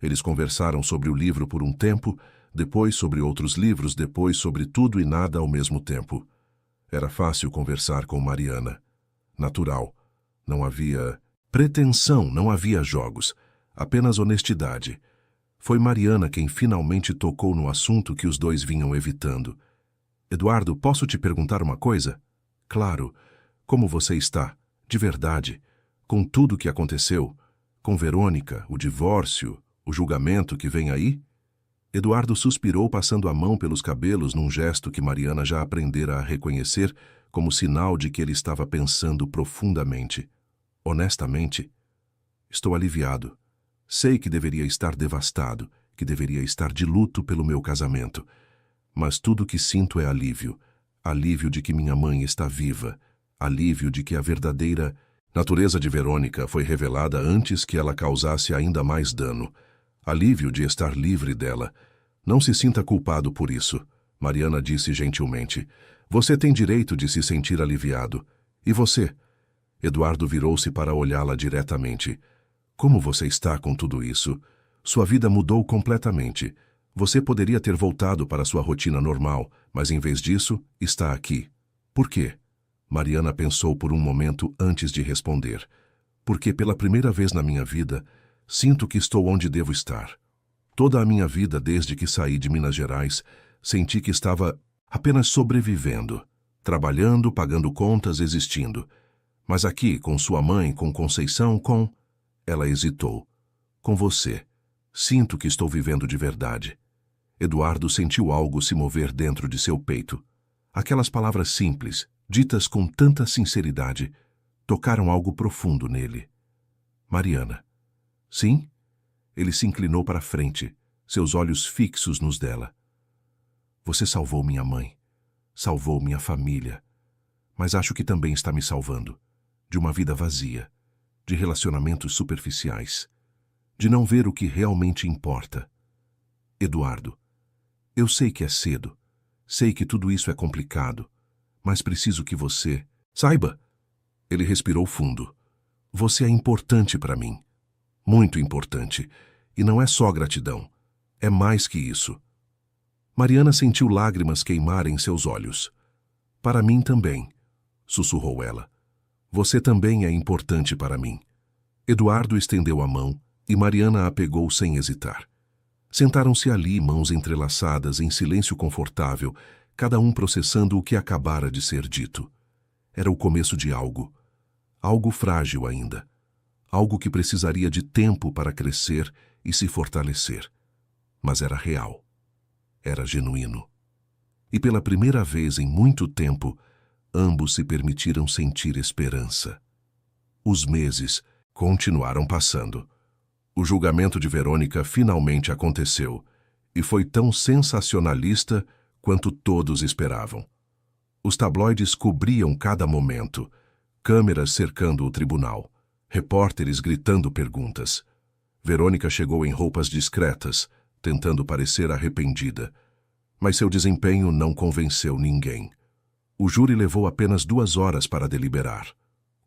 Eles conversaram sobre o livro por um tempo, depois sobre outros livros, depois sobre tudo e nada ao mesmo tempo. Era fácil conversar com Mariana. Natural. Não havia pretensão, não havia jogos. Apenas honestidade. Foi Mariana quem finalmente tocou no assunto que os dois vinham evitando. Eduardo, posso te perguntar uma coisa? Claro. Como você está? De verdade. Com tudo o que aconteceu? Com Verônica, o divórcio, o julgamento que vem aí? Eduardo suspirou, passando a mão pelos cabelos num gesto que Mariana já aprendera a reconhecer como sinal de que ele estava pensando profundamente. Honestamente, estou aliviado. Sei que deveria estar devastado, que deveria estar de luto pelo meu casamento. Mas tudo o que sinto é alívio. Alívio de que minha mãe está viva. Alívio de que a verdadeira natureza de Verônica foi revelada antes que ela causasse ainda mais dano. Alívio de estar livre dela. Não se sinta culpado por isso, Mariana disse gentilmente. Você tem direito de se sentir aliviado. E você? Eduardo virou-se para olhá-la diretamente. Como você está com tudo isso? Sua vida mudou completamente. Você poderia ter voltado para sua rotina normal, mas em vez disso, está aqui. Por quê? Mariana pensou por um momento antes de responder. Porque pela primeira vez na minha vida, sinto que estou onde devo estar. Toda a minha vida, desde que saí de Minas Gerais, senti que estava apenas sobrevivendo, trabalhando, pagando contas, existindo. Mas aqui, com sua mãe, com Conceição, com... Ela hesitou. Com você. Sinto que estou vivendo de verdade. Eduardo sentiu algo se mover dentro de seu peito. Aquelas palavras simples, ditas com tanta sinceridade, tocaram algo profundo nele. Mariana. Sim? Ele se inclinou para a frente, seus olhos fixos nos dela. Você salvou minha mãe. Salvou minha família. Mas acho que também está me salvando. De uma vida vazia. De relacionamentos superficiais. De não ver o que realmente importa. Eduardo, eu sei que é cedo. Sei que tudo isso é complicado. Mas preciso que você... Saiba! Ele respirou fundo. Você é importante para mim. Muito importante. E não é só gratidão. É mais que isso. Mariana sentiu lágrimas queimarem seus olhos. Para mim também, sussurrou ela. Você também é importante para mim. Eduardo estendeu a mão e Mariana a pegou sem hesitar. Sentaram-se ali, mãos entrelaçadas, em silêncio confortável, cada um processando o que acabara de ser dito. Era o começo de algo. Algo frágil ainda. Algo que precisaria de tempo para crescer e se fortalecer. Mas era real. Era genuíno. E pela primeira vez em muito tempo, ambos se permitiram sentir esperança. Os meses continuaram passando. O julgamento de Verônica finalmente aconteceu, e foi tão sensacionalista quanto todos esperavam. Os tabloides cobriam cada momento, câmeras cercando o tribunal, repórteres gritando perguntas. Verônica chegou em roupas discretas, tentando parecer arrependida. Mas seu desempenho não convenceu ninguém. O júri levou apenas 2 horas para deliberar.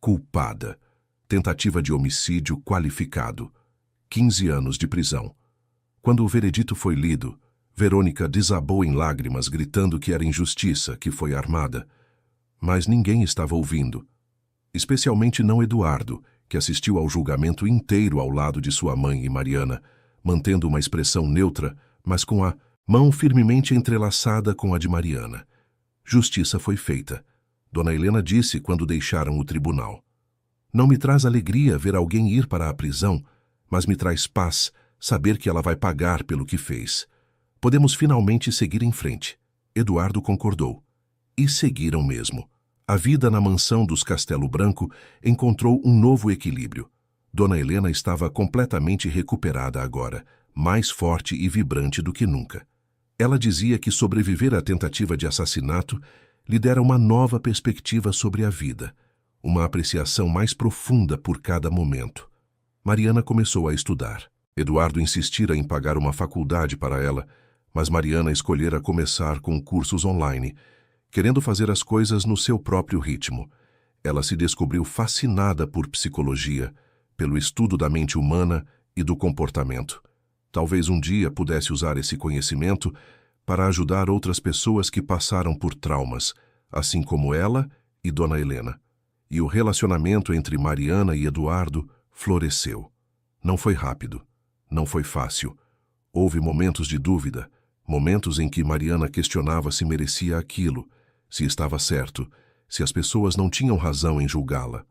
Culpada. Tentativa de homicídio qualificado. 15 anos de prisão. Quando o veredito foi lido, Verônica desabou em lágrimas, gritando que era injustiça, que foi armada. Mas ninguém estava ouvindo. Especialmente não Eduardo, que assistiu ao julgamento inteiro ao lado de sua mãe e Mariana, mantendo uma expressão neutra, mas com a mão firmemente entrelaçada com a de Mariana. Justiça foi feita. Dona Helena disse quando deixaram o tribunal. Não me traz alegria ver alguém ir para a prisão, mas me traz paz saber que ela vai pagar pelo que fez. Podemos finalmente seguir em frente. Eduardo concordou. E seguiram mesmo. A vida na mansão dos Castelo Branco encontrou um novo equilíbrio. Dona Helena estava completamente recuperada agora, mais forte e vibrante do que nunca. Ela dizia que sobreviver à tentativa de assassinato lhe dera uma nova perspectiva sobre a vida, uma apreciação mais profunda por cada momento. Mariana começou a estudar. Eduardo insistira em pagar uma faculdade para ela, mas Mariana escolhera começar com cursos online, querendo fazer as coisas no seu próprio ritmo. Ela se descobriu fascinada por psicologia, pelo estudo da mente humana e do comportamento. Talvez um dia pudesse usar esse conhecimento para ajudar outras pessoas que passaram por traumas, assim como ela e Dona Helena. E o relacionamento entre Mariana e Eduardo floresceu. Não foi rápido, não foi fácil. Houve momentos de dúvida, momentos em que Mariana questionava se merecia aquilo, se estava certo, se as pessoas não tinham razão em julgá-la.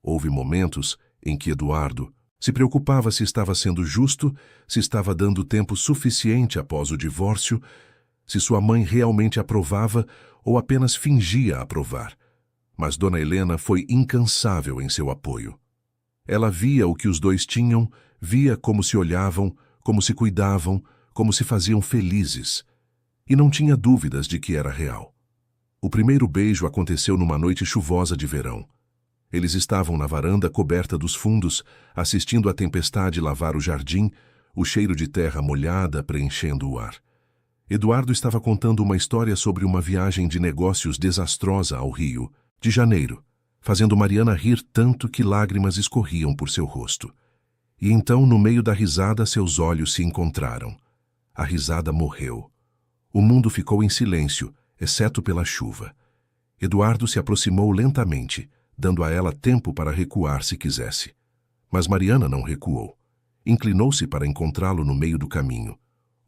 Houve momentos em que Eduardo se preocupava se estava sendo justo, se estava dando tempo suficiente após o divórcio, se sua mãe realmente aprovava ou apenas fingia aprovar. Mas Dona Helena foi incansável em seu apoio. Ela via o que os dois tinham, via como se olhavam, como se cuidavam, como se faziam felizes. E não tinha dúvidas de que era real. O primeiro beijo aconteceu numa noite chuvosa de verão. Eles estavam na varanda coberta dos fundos, assistindo a tempestade lavar o jardim, o cheiro de terra molhada preenchendo o ar. Eduardo estava contando uma história sobre uma viagem de negócios desastrosa ao Rio, de janeiro, fazendo Mariana rir tanto que lágrimas escorriam por seu rosto. E então, no meio da risada, seus olhos se encontraram. A risada morreu. O mundo ficou em silêncio, exceto pela chuva. Eduardo se aproximou lentamente, dando a ela tempo para recuar se quisesse. Mas Mariana não recuou. Inclinou-se para encontrá-lo no meio do caminho.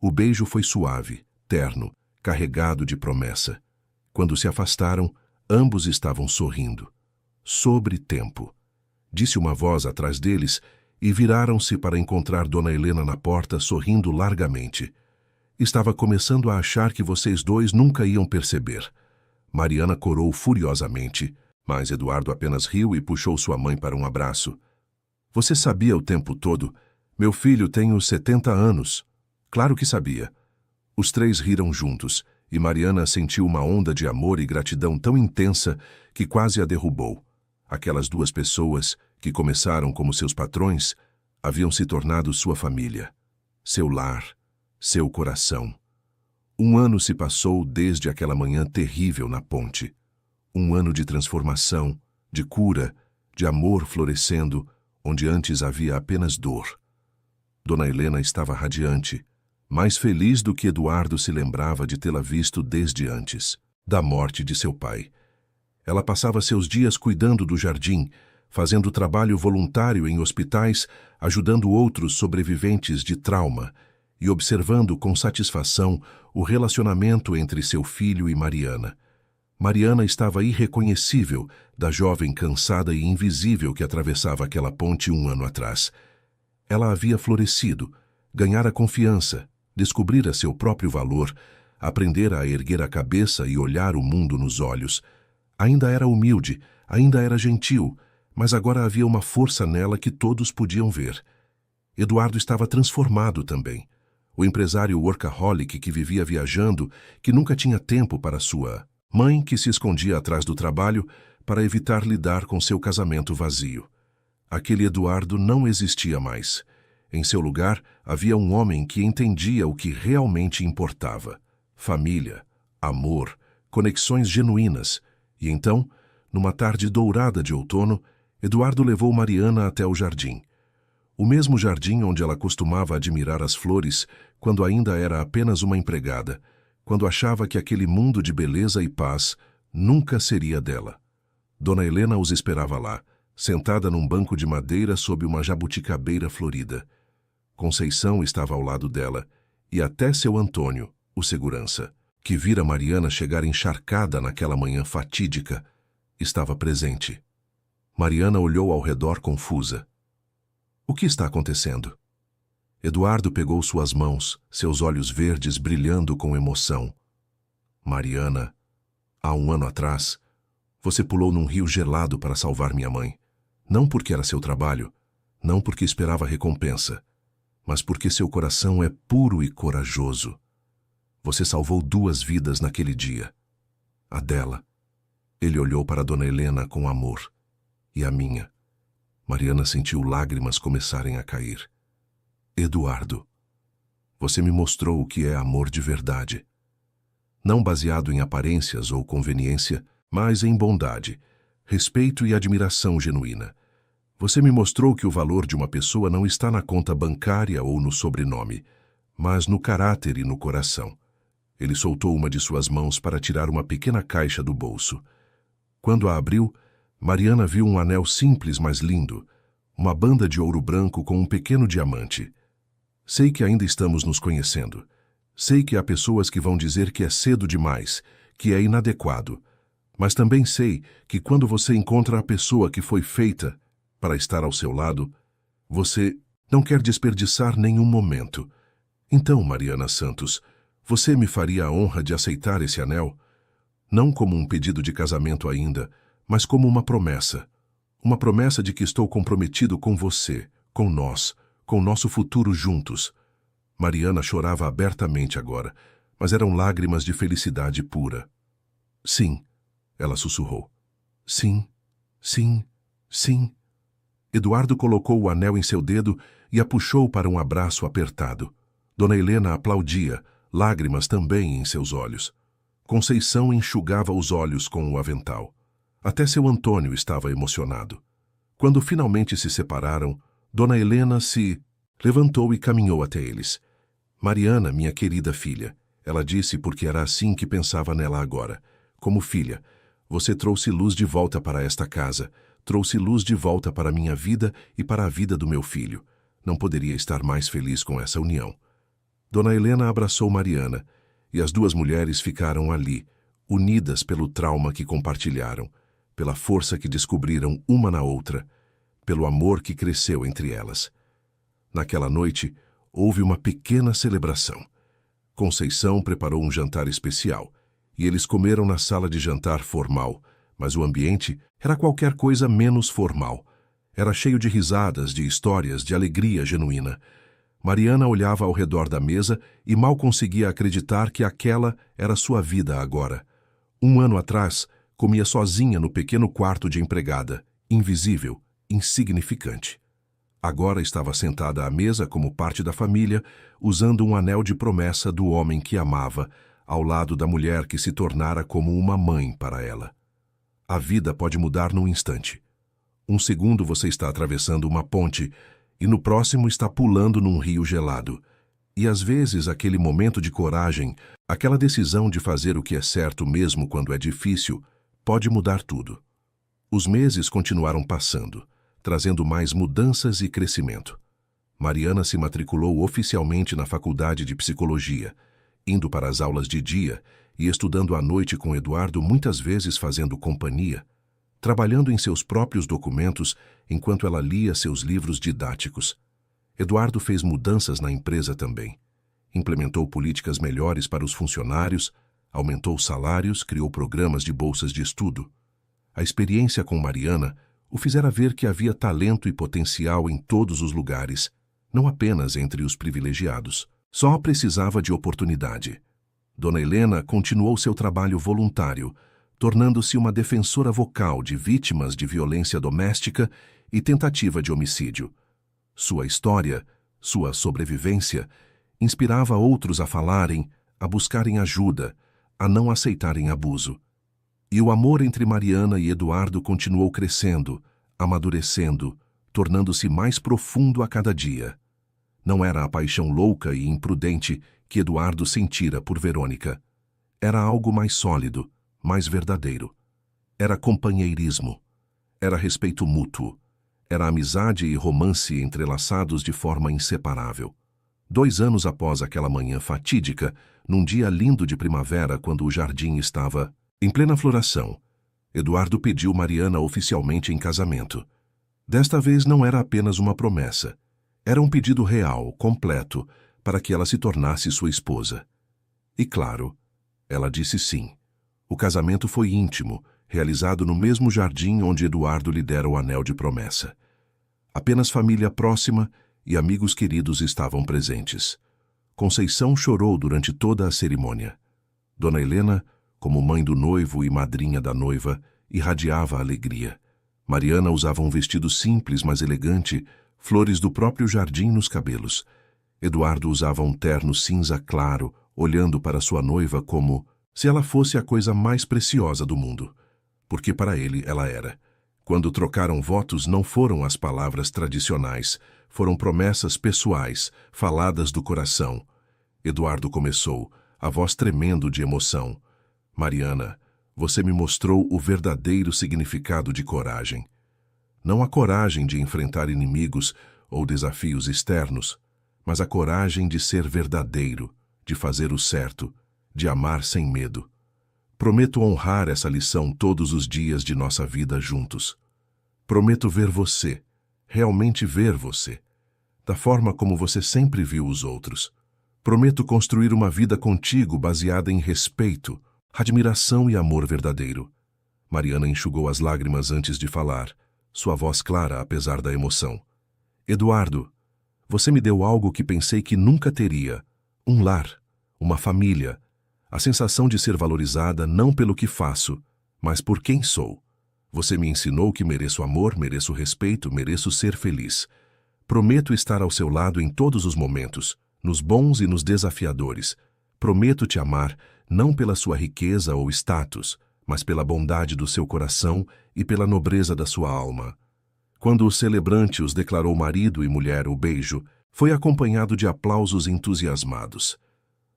O beijo foi suave, terno, carregado de promessa. Quando se afastaram, ambos estavam sorrindo. Sobre tempo. Disse uma voz atrás deles e viraram-se para encontrar Dona Helena na porta, sorrindo largamente. Estava começando a achar que vocês dois nunca iam perceber. Mariana corou furiosamente, mas Eduardo apenas riu e puxou sua mãe para um abraço. Você sabia o tempo todo? Meu filho tem os 70 anos. Claro que sabia. Os três riram juntos, e Mariana sentiu uma onda de amor e gratidão tão intensa que quase a derrubou. Aquelas duas pessoas, que começaram como seus patrões, haviam se tornado sua família, seu lar, seu coração. 1 ano se passou desde aquela manhã terrível na ponte. 1 ano de transformação, de cura, de amor florescendo, onde antes havia apenas dor. Dona Helena estava radiante, mais feliz do que Eduardo se lembrava de tê-la visto desde antes, da morte de seu pai. Ela passava seus dias cuidando do jardim, fazendo trabalho voluntário em hospitais, ajudando outros sobreviventes de trauma e observando com satisfação o relacionamento entre seu filho e Mariana. Mariana estava irreconhecível da jovem cansada e invisível que atravessava aquela ponte 1 ano atrás. Ela havia florescido, ganhara confiança, descobrira seu próprio valor, aprendera a erguer a cabeça e olhar o mundo nos olhos. Ainda era humilde, ainda era gentil, mas agora havia uma força nela que todos podiam ver. Eduardo estava transformado também. O empresário workaholic que vivia viajando, que nunca tinha tempo para sua mãe, que se escondia atrás do trabalho para evitar lidar com seu casamento vazio. Aquele Eduardo não existia mais. Em seu lugar, havia um homem que entendia o que realmente importava: família, amor, conexões genuínas. E então, numa tarde dourada de outono, Eduardo levou Mariana até o jardim. O mesmo jardim onde ela costumava admirar as flores quando ainda era apenas uma empregada, quando achava que aquele mundo de beleza e paz nunca seria dela. Dona Helena os esperava lá, sentada num banco de madeira sob uma jabuticabeira florida. Conceição estava ao lado dela, e até seu Antônio, o segurança, que vira Mariana chegar encharcada naquela manhã fatídica, estava presente. Mariana olhou ao redor confusa. O que está acontecendo? Eduardo pegou suas mãos, seus olhos verdes brilhando com emoção. Mariana, há 1 ano atrás, você pulou num rio gelado para salvar minha mãe. Não porque era seu trabalho, não porque esperava recompensa, mas porque seu coração é puro e corajoso. Você salvou 2 vidas naquele dia. A dela. Ele olhou para Dona Helena com amor. E a minha. Mariana sentiu lágrimas começarem a cair. Eduardo, você me mostrou o que é amor de verdade. Não baseado em aparências ou conveniência, mas em bondade, respeito e admiração genuína. Você me mostrou que o valor de uma pessoa não está na conta bancária ou no sobrenome, mas no caráter e no coração. Ele soltou uma de suas mãos para tirar uma pequena caixa do bolso. Quando a abriu, Mariana viu um anel simples, mas lindo, uma banda de ouro branco com um pequeno diamante. Sei que ainda estamos nos conhecendo. Sei que há pessoas que vão dizer que é cedo demais, que é inadequado. Mas também sei que quando você encontra a pessoa que foi feita para estar ao seu lado, você não quer desperdiçar nenhum momento. Então, Mariana Santos, você me faria a honra de aceitar esse anel? Não como um pedido de casamento ainda, mas como uma promessa. Uma promessa de que estou comprometido com você, com nós, com nosso futuro juntos. Mariana chorava abertamente agora, mas eram lágrimas de felicidade pura. Sim, ela sussurrou. Sim, sim, sim. Eduardo colocou o anel em seu dedo e a puxou para um abraço apertado. Dona Helena aplaudia, lágrimas também em seus olhos. Conceição enxugava os olhos com o avental. Até seu Antônio estava emocionado. Quando finalmente se separaram, Dona Helena se levantou e caminhou até eles. Mariana, minha querida filha, ela disse porque era assim que pensava nela agora. Como filha, você trouxe luz de volta para esta casa, trouxe luz de volta para minha vida e para a vida do meu filho. Não poderia estar mais feliz com essa união. Dona Helena abraçou Mariana, e as 2 mulheres ficaram ali, unidas pelo trauma que compartilharam, pela força que descobriram uma na outra, pelo amor que cresceu entre elas. Naquela noite, houve uma pequena celebração. Conceição preparou um jantar especial, e eles comeram na sala de jantar formal, mas o ambiente era qualquer coisa menos formal. Era cheio de risadas, de histórias, de alegria genuína. Mariana olhava ao redor da mesa e mal conseguia acreditar que aquela era sua vida agora. 1 ano atrás, comia sozinha no pequeno quarto de empregada, invisível, insignificante. Agora estava sentada à mesa como parte da família, usando um anel de promessa do homem que amava, ao lado da mulher que se tornara como uma mãe para ela. A vida pode mudar num instante. 1 segundo você está atravessando uma ponte e no próximo está pulando num rio gelado. E às vezes aquele momento de coragem, aquela decisão de fazer o que é certo mesmo quando é difícil, pode mudar tudo. Os meses continuaram passando, trazendo mais mudanças e crescimento. Mariana se matriculou oficialmente na faculdade de psicologia, indo para as aulas de dia e estudando à noite com Eduardo, muitas vezes fazendo companhia, trabalhando em seus próprios documentos enquanto ela lia seus livros didáticos. Eduardo fez mudanças na empresa também. Implementou políticas melhores para os funcionários, aumentou salários, criou programas de bolsas de estudo. A experiência com Mariana o fizera ver que havia talento e potencial em todos os lugares, não apenas entre os privilegiados. Só precisava de oportunidade. Dona Helena continuou seu trabalho voluntário, tornando-se uma defensora vocal de vítimas de violência doméstica e tentativa de homicídio. Sua história, sua sobrevivência, inspirava outros a falarem, a buscarem ajuda, a não aceitarem abuso. E o amor entre Mariana e Eduardo continuou crescendo, amadurecendo, tornando-se mais profundo a cada dia. Não era a paixão louca e imprudente que Eduardo sentira por Verônica. Era algo mais sólido, mais verdadeiro. Era companheirismo. Era respeito mútuo. Era amizade e romance entrelaçados de forma inseparável. 2 anos após aquela manhã fatídica, num dia lindo de primavera quando o jardim estava em plena floração, Eduardo pediu Mariana oficialmente em casamento. Desta vez não era apenas uma promessa. Era um pedido real, completo, para que ela se tornasse sua esposa. E claro, ela disse sim. O casamento foi íntimo, realizado no mesmo jardim onde Eduardo lhe dera o anel de promessa. Apenas família próxima e amigos queridos estavam presentes. Conceição chorou durante toda a cerimônia. Dona Helena, como mãe do noivo e madrinha da noiva, irradiava alegria. Mariana usava um vestido simples, mas elegante, flores do próprio jardim nos cabelos. Eduardo usava um terno cinza claro, olhando para sua noiva como se ela fosse a coisa mais preciosa do mundo. Porque para ele ela era. Quando trocaram votos, não foram as palavras tradicionais, foram promessas pessoais, faladas do coração. Eduardo começou, a voz tremendo de emoção. Mariana, você me mostrou o verdadeiro significado de coragem. Não a coragem de enfrentar inimigos ou desafios externos, mas a coragem de ser verdadeiro, de fazer o certo, de amar sem medo. Prometo honrar essa lição todos os dias de nossa vida juntos. Prometo ver você, realmente ver você, da forma como você sempre viu os outros. Prometo construir uma vida contigo baseada em respeito, admiração e amor verdadeiro. Mariana enxugou as lágrimas antes de falar, sua voz clara apesar da emoção. Eduardo, você me deu algo que pensei que nunca teria. Um lar, uma família, a sensação de ser valorizada não pelo que faço, mas por quem sou. Você me ensinou que mereço amor, mereço respeito, mereço ser feliz. Prometo estar ao seu lado em todos os momentos, nos bons e nos desafiadores. Prometo te amar, não pela sua riqueza ou status, mas pela bondade do seu coração e pela nobreza da sua alma. Quando o celebrante os declarou marido e mulher, o beijo foi acompanhado de aplausos entusiasmados.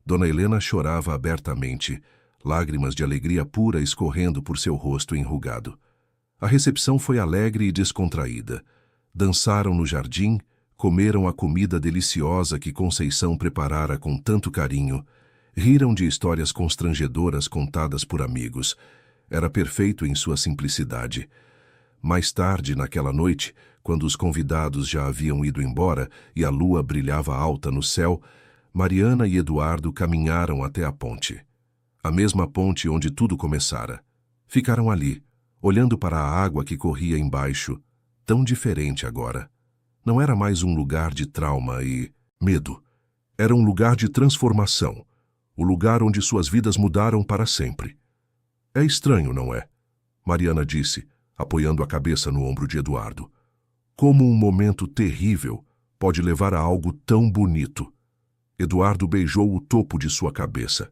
Dona Helena chorava abertamente, lágrimas de alegria pura escorrendo por seu rosto enrugado. A recepção foi alegre e descontraída. Dançaram no jardim, comeram a comida deliciosa que Conceição preparara com tanto carinho, riram de histórias constrangedoras contadas por amigos. Era perfeito em sua simplicidade. Mais tarde, naquela noite, quando os convidados já haviam ido embora e a lua brilhava alta no céu, Mariana e Eduardo caminharam até a ponte. A mesma ponte onde tudo começara. Ficaram ali, olhando para a água que corria embaixo, tão diferente agora. Não era mais um lugar de trauma e medo. Era um lugar de transformação, o lugar onde suas vidas mudaram para sempre. É estranho, não é? Mariana disse, apoiando a cabeça no ombro de Eduardo. Como um momento terrível pode levar a algo tão bonito? Eduardo beijou o topo de sua cabeça.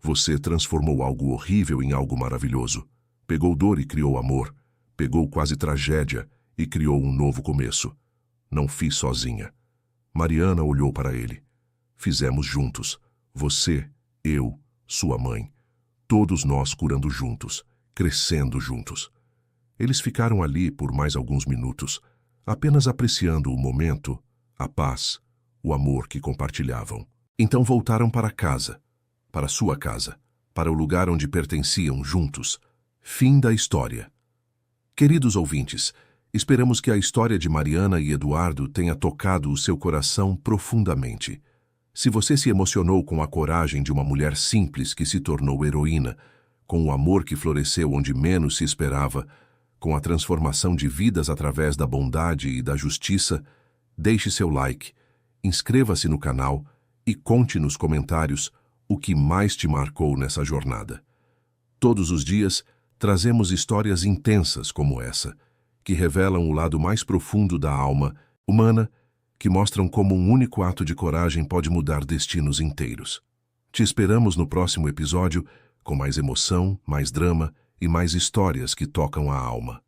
Você transformou algo horrível em algo maravilhoso. Pegou dor e criou amor. Pegou quase tragédia e criou um novo começo. Não fiz sozinha. Mariana olhou para ele. Fizemos juntos. Você, eu, sua mãe. Todos nós curando juntos, crescendo juntos. Eles ficaram ali por mais alguns minutos, apenas apreciando o momento, a paz, o amor que compartilhavam. Então voltaram para casa, para sua casa, para o lugar onde pertenciam juntos. Fim da história. Queridos ouvintes, esperamos que a história de Mariana e Eduardo tenha tocado o seu coração profundamente. Se você se emocionou com a coragem de uma mulher simples que se tornou heroína, com o amor que floresceu onde menos se esperava, com a transformação de vidas através da bondade e da justiça, deixe seu like, inscreva-se no canal e conte nos comentários o que mais te marcou nessa jornada. Todos os dias, trazemos histórias intensas como essa, que revelam o lado mais profundo da alma humana, que mostram como um único ato de coragem pode mudar destinos inteiros. Te esperamos no próximo episódio com mais emoção, mais drama e mais histórias que tocam a alma.